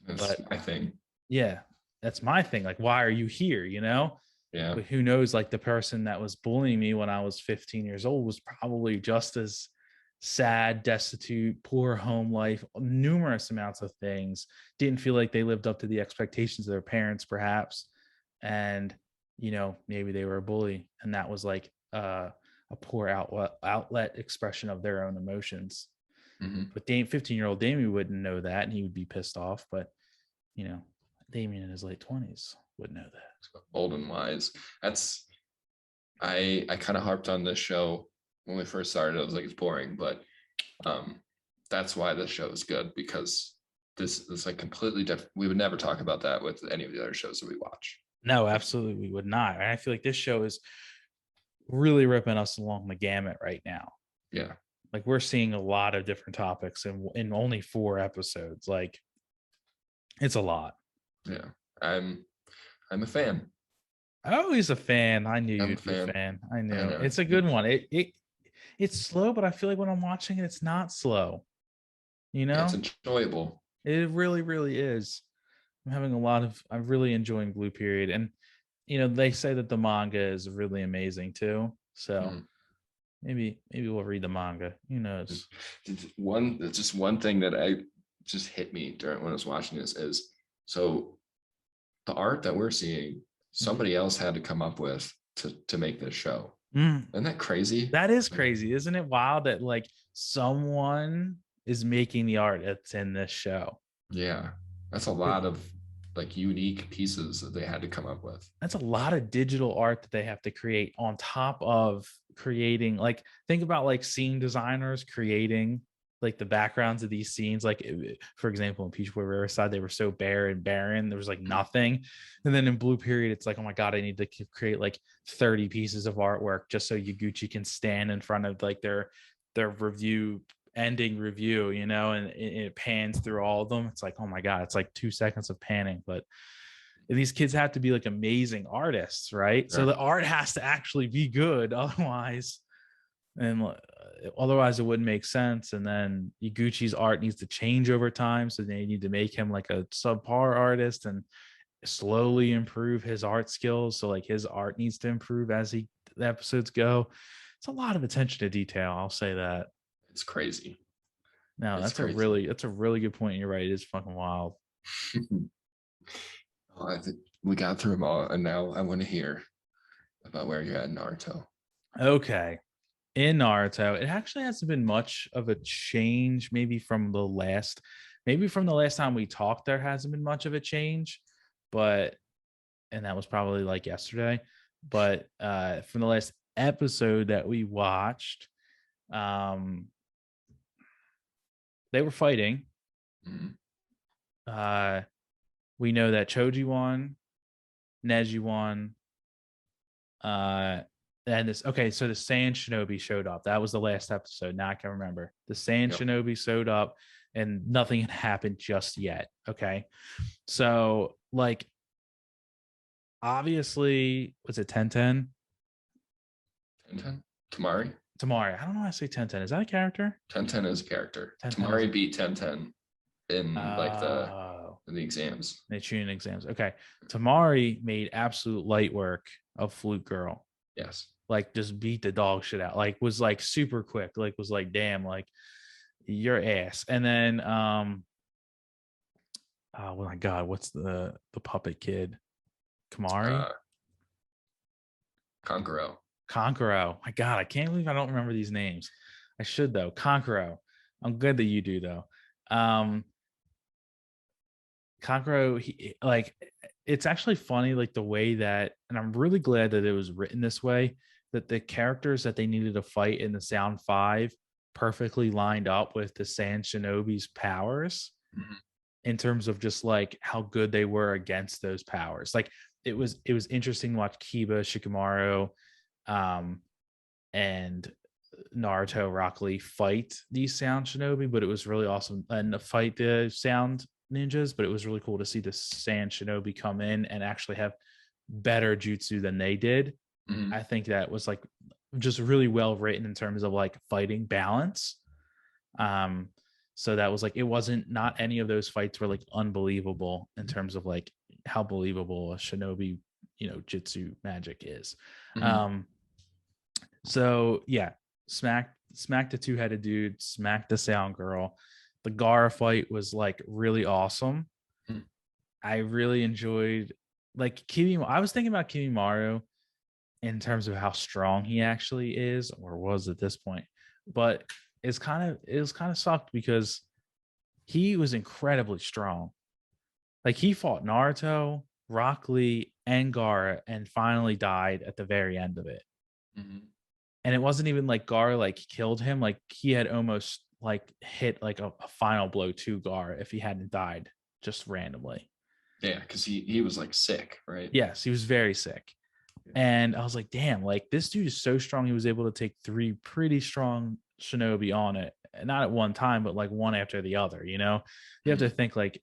That's But my thing. yeah, that's my thing. Like, why are you here? Yeah. But who knows? Like, the person that was bullying me when I was 15 years old was probably just as sad, destitute, poor home life, numerous amounts of things. Didn't feel like they lived up to the expectations of their parents, perhaps. And, maybe they were a bully. And that was like a poor outlet expression of their own emotions. Mm-hmm. But 15-year-old Damien wouldn't know that, and he would be pissed off. But Damien in his late 20s would know that. Old and wise. I kind of harped on this show when we first started. I was like, it's boring, but that's why this show is good, because this is like completely different. We would never talk about that with any of the other shows that we watch. No, absolutely, we would not. And I feel like this show is really ripping us along the gamut right now. Yeah. Like we're seeing a lot of different topics in only 4 episodes. Like it's a lot. Yeah. I'm a fan. I'm always a fan. I knew I'm a you'd be a fan. fan. I I know. know. It's a good one. It's slow, but I feel like when I'm watching it, it's not slow. Yeah, it's enjoyable. It really, really is. I'm really enjoying Blue Period. And they say that the manga is really amazing too. So Mm. maybe we'll read the manga. Who knows? Just one thing that I just hit me during when I was watching this is, so the art that we're seeing, somebody else had to come up with to make this show. Mm, Isn't that crazy? that is Like, crazy, isn't it? Wild that like someone is making the art that's in this show. yeah, that's a lot of like unique pieces that they had to come up with. That's a lot of digital art that they have to create on top of creating, like, think about like scene designers creating like the backgrounds of these scenes, like for example in Peach Boy Riverside they were so bare and barren, there was like nothing, and then in Blue Period it's like, oh my god, I need to create like 30 pieces of artwork just so Yaguchi can stand in front of like their ending review, and it pans through all of them. It's like, oh my god, it's like 2 seconds of panning. But these kids have to be like amazing artists, right? So the art has to actually be good, otherwise it wouldn't make sense. And then Iguchi's art needs to change over time, so they need to make him like a subpar artist and slowly improve his art skills. So like his art needs to improve as the episodes go. It's a lot of attention to detail, I'll say that. It's crazy. No, It's that's crazy. a really good point. You're right. It is fucking wild. I think we got through them all, and now I want to hear about where you're at in Naruto. Okay. In Naruto, it actually hasn't been much of a change. Maybe from the last time we talked, there hasn't been much of a change, but and that was probably like yesterday. But from the last episode that we watched, um, they were fighting. Mhm. Uh, we know that Choji won, Neji won, and this okay, so the Saiyan Shinobi showed up. That was the last episode. Now I can remember. The Saiyan Yep. Shinobi showed up and nothing had happened just yet. Okay. So like obviously was it 1010? Tenten? Tamari? Tamari. I don't know why I say 1010. Is that a character? Tenten is a character. 1010 is Tamari beat Tenten in like oh, in the exams. they tune exams. Okay. Tamari made absolute light work of Flute Girl. Yes. Like just beat the dog shit out. Like was like super quick. Like was like damn, like your ass. And then oh my god, what's the puppet kid? Kamari? Uh, Kankuro. Konkoro. My god, I can't believe I don't remember these names. I should though. Konkoro. I'm good that you do though. Um Konkoro, like it's actually funny like the way that, and I'm really glad that it was written this way, that the characters that they needed to fight in the Sound 5 perfectly lined up with the Sand Shinobi's powers Mhm. in terms of just like how good they were against those powers. Like it was interesting to watch Kiba, Shikamaru, um, and Naruto, Rock Lee fight these Sound Shinobi, but it was really awesome and to fight the Sound Ninjas. But it was really cool to see the Sand Shinobi come in and actually have better jutsu than they did. Mhm. I think that was like just really well written in terms of like fighting balance. Um, so that was like it wasn't not any of those fights were like unbelievable in terms of like how believable a shinobi, jutsu magic is. Mhm. Um, so yeah, smack the two-headed dude, smack the sound girl. The Gara fight was like really awesome. Mhm. I really enjoyed like Kimi. I was thinking about Kimimaru in terms of how strong he actually is or was at this point, but it was kind of sucked because he was incredibly strong. Like he fought Naruto, Rock Lee, and Gara, and finally died at the very end of it. Mhm. And it wasn't even like Gar like killed him. Like he had almost like hit like a final blow to Gar if he hadn't died just randomly. Yeah, because he was like sick, right? Yes, he was very sick. And I was like, damn, like this dude is so strong. He was able to take three pretty strong shinobi on it. Not at one time, but like one after the other, you know? You have to Mhm. think like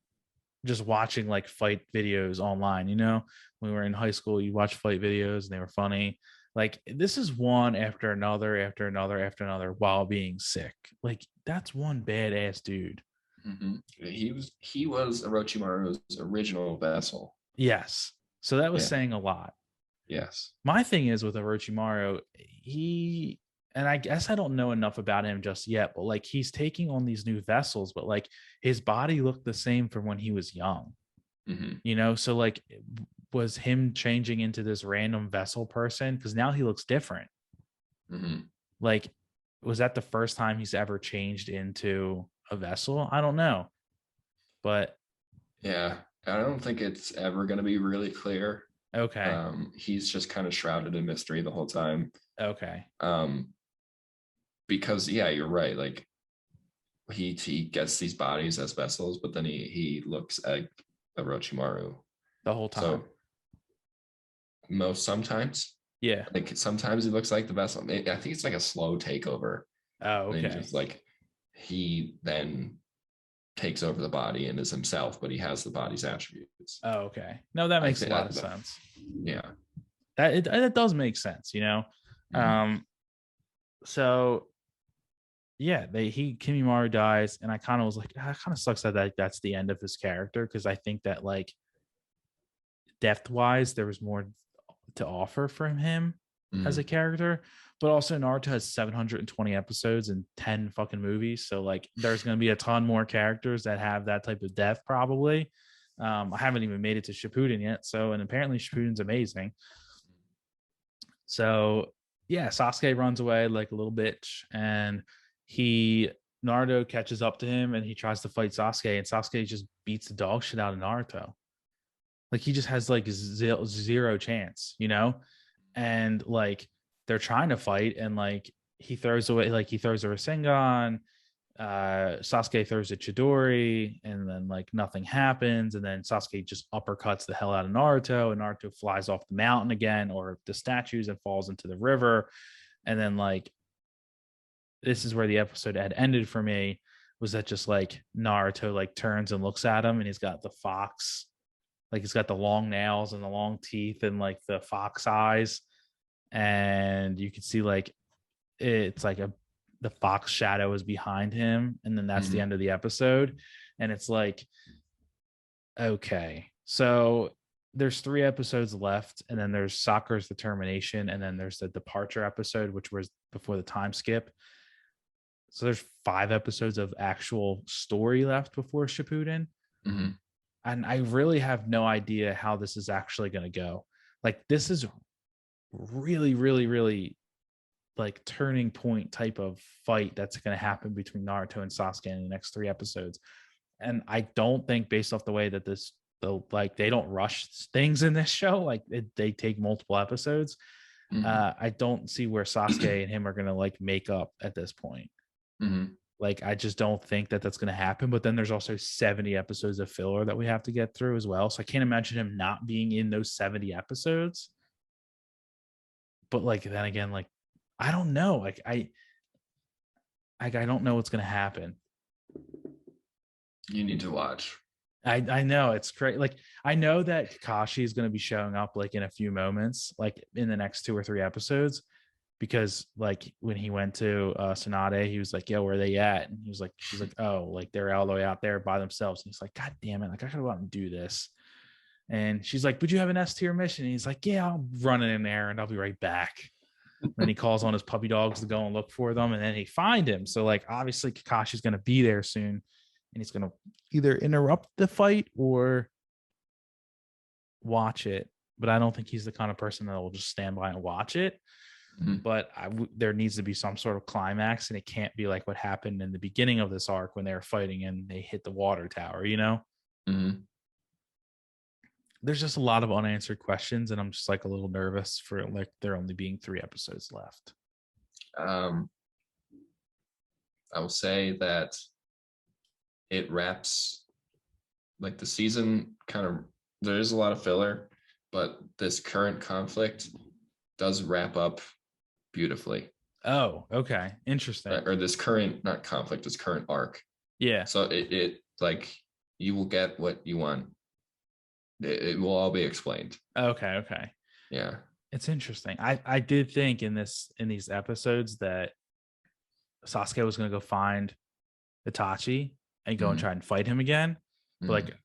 just watching like fight videos online, you know? When we were in high school, you watch fight videos and they were funny. Like this is one after another, after another, after another while being sick. Like that's one badass dude. Mhm. He was Orochimaru's original vessel. Yes. So that was Yeah. saying a lot. Yes. My thing is with Orochimaru, and I guess I don't know enough about him just yet, but like he's taking on these new vessels, but like his body looked the same from when he was young, Hmm. So like was him changing into this random vessel person? Because now he looks different. Hmm. Like, was that the first time he's ever changed into a vessel? I don't know. But Yeah. I don't think it's ever going to be really clear. okay. He's just kind of shrouded in mystery the whole time. Okay. Um, because yeah, you're right. Like he gets these bodies as vessels, but then he looks at Orochimaru. The whole So time. most sometimes, Yeah. like sometimes he looks like the vessel. I think it's like a slow takeover. Oh, And then okay. just like he then takes over the body and is himself, but he has the body's attributes. Oh, okay. No, that I makes a think lot of sense. yeah. That does make sense, Mhm. Um, so yeah, he Kimimaru dies, and I kind of was like, it kind of sucks that that's the end of his character because I think that like depth wise, there was more to offer from him as a Mhm. character. But also, Naruto has 720 episodes and 10 fucking movies, so like there's gonna be a ton more characters that have that type of depth probably. I haven't even made it to Shippuden yet. So, and apparently Shippuden's amazing. So yeah, Sasuke runs away like a little bitch, and Naruto catches up to him, and he tries to fight Sasuke, and Sasuke just beats the dog shit out of Naruto. Like he just has like zero chance, and like they're trying to fight, and like he throws a Rasengan. Sasuke throws a Chidori, and then like nothing happens, and then Sasuke just uppercuts the hell out of Naruto, and Naruto flies off the mountain again, or the statues, and falls into the river. And then like this is where the episode had ended for me, was that just like Naruto like turns and looks at him, and he's got the fox, like he's got the long nails and the long teeth and like the fox eyes, and you can see like it's like the fox shadow is behind him, and then that's the end of the episode. And it's like, okay, so there's 3 episodes left, and then there's Sakura's determination, and then there's the departure episode, which was before the time skip. So there's 5 episodes of actual story left before Shippuden. And I really have no idea how this is actually going to go. Like this is really, really, really like turning point type of fight that's going to happen between Naruto and Sasuke in the next 3 episodes. And I don't think, based off the way that they don't rush things in this show, like they take multiple episodes. I don't see where Sasuke and him are going to like make up at this point. Like I just don't think that that's going to happen. But then there's also 70 episodes of filler that we have to get through as well. So I can't imagine him not being in those 70 episodes. But like then again, like I don't know. Like I don't know what's going to happen. You need to watch. I know it's crazy. Like I know that Kakashi is going to be showing up like in a few moments, like in the next 2 or 3 episodes, because like when he went to Tsunade, he was like, "Yo, where are they at?" And she's like, "Oh, like they're all the way out there by themselves." And he's like, "God damn it! Like I gotta go out and do this." And she's like, "Would you have an S tier mission?" And he's like, "Yeah, I'll run it in there, and I'll be right back." Then he calls on his puppy dogs to go and look for them, and then he find him. So like obviously Kakashi's gonna be there soon, and he's gonna either interrupt the fight or watch it. But I don't think he's the kind of person that will just stand by and watch it. But there needs to be some sort of climax, and it can't be like what happened in the beginning of this arc when they were fighting and they hit the water tower, There's just a lot of unanswered questions, and I'm just like a little nervous for like there only being 3 episodes left. I will say that it wraps, like the season kind of, there is a lot of filler, but this current conflict does wrap up beautifully. Oh, okay. Interesting. Or this current, not conflict, this current arc. Yeah. So it like you will get what you want. It will all be explained. Okay. Yeah. It's interesting. I did think in these episodes that Sasuke was going to go find Itachi and go and try and fight him again. But like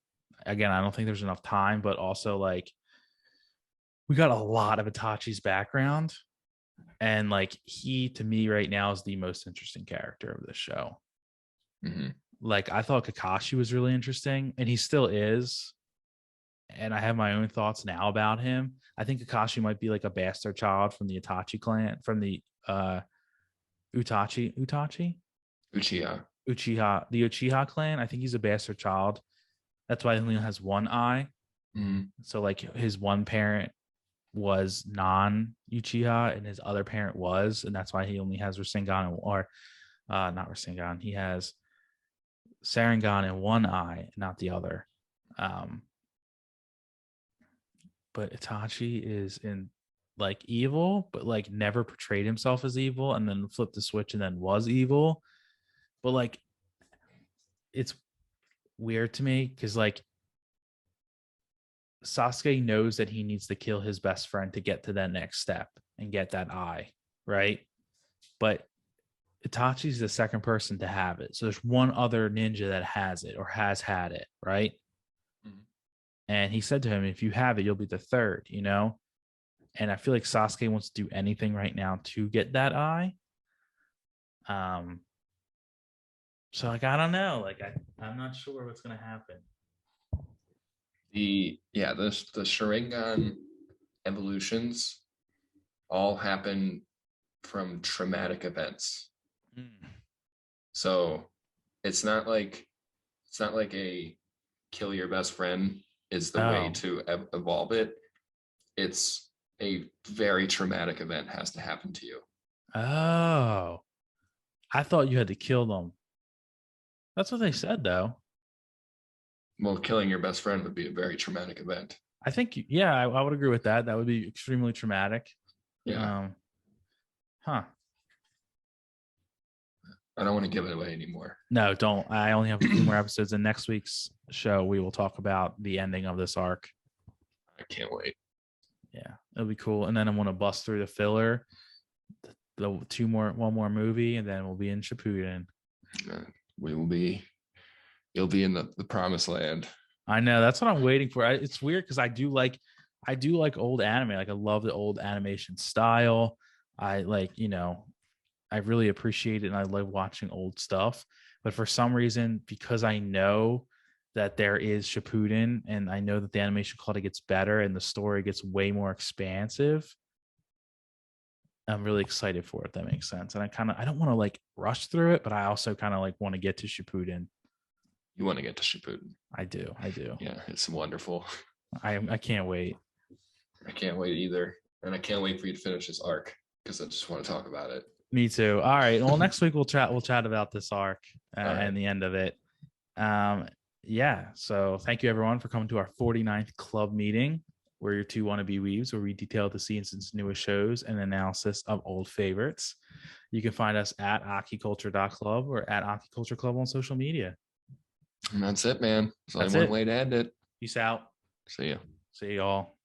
again, I don't think there's enough time, but also like we got a lot of Itachi's background, and like he to me right now is the most interesting character of the show. Like I thought Kakashi was really interesting, and he still is, and I have my own thoughts now about him. I think Kakashi might be like a bastard child from the Itachi clan, from the Uchiha, the Uchiha clan. I think he's a bastard child. That's why he only has one eye. So like his one parent was non-Uchiha and his other parent was, and that's why he only has Rasengan, or not Rasengan. He has Sharingan in one eye, not the other. But Itachi is in like evil, but like never portrayed himself as evil, and then flipped the switch and then was evil. But like it's weird to me because like Sasuke knows that he needs to kill his best friend to get to that next step and get that eye, right? But Itachi's the second person to have it. So there's one other ninja that has it or has had it, right? And he said to him, if you have it, you'll be the third, And I feel like Sasuke wants to do anything right now to get that eye. So like I don't know. Like I'm not sure what's gonna happen. The Sharingan evolutions all happen from traumatic events. Mm. So it's not like a kill your best friend is the way Oh, to evolve it. It's a very traumatic event has to happen to you. oh, I thought you had to kill them. That's what they said, though. Well, killing your best friend would be a very traumatic event. I think, yeah, I would agree with that. That would be extremely traumatic. Yeah. Um, huh. I don't want to give it away anymore. No, don't. I only have a few more episodes. In next week's show, we will talk about the ending of this arc. I can't wait. Yeah, it'll be cool. And then I want to bust through the filler, one more movie, and then we'll be in Shippuden. We will be. You'll be in the promised land. I know, that's what I'm waiting for. It's weird because I do like old anime. Like I love the old animation style. I like, I really appreciate it and I love watching old stuff. But for some reason, because I know that there is Shippuden and I know that the animation quality gets better and the story gets way more expansive, I'm really excited for it. That makes sense. And I don't want to like rush through it, but I also kind of like want to get to Shippuden. You want to get to Shippuden? I do. I do. Yeah, it's wonderful. I can't wait. I can't wait either, and I can't wait for you to finish this arc because I just want to talk about it. Me too. All right. Well, next week we'll chat. We'll chat about this arc Right. and the end of it. Yeah. So thank you everyone for coming to our 49th club meeting. We're your two wannabe weaves, where we detail the season's newest shows and analysis of old favorites. You can find us at akiculture.club or at Aki Culture Club on social media. And that's it, man. There's That's only one it. way to end it. Peace out. See ya. See y'all.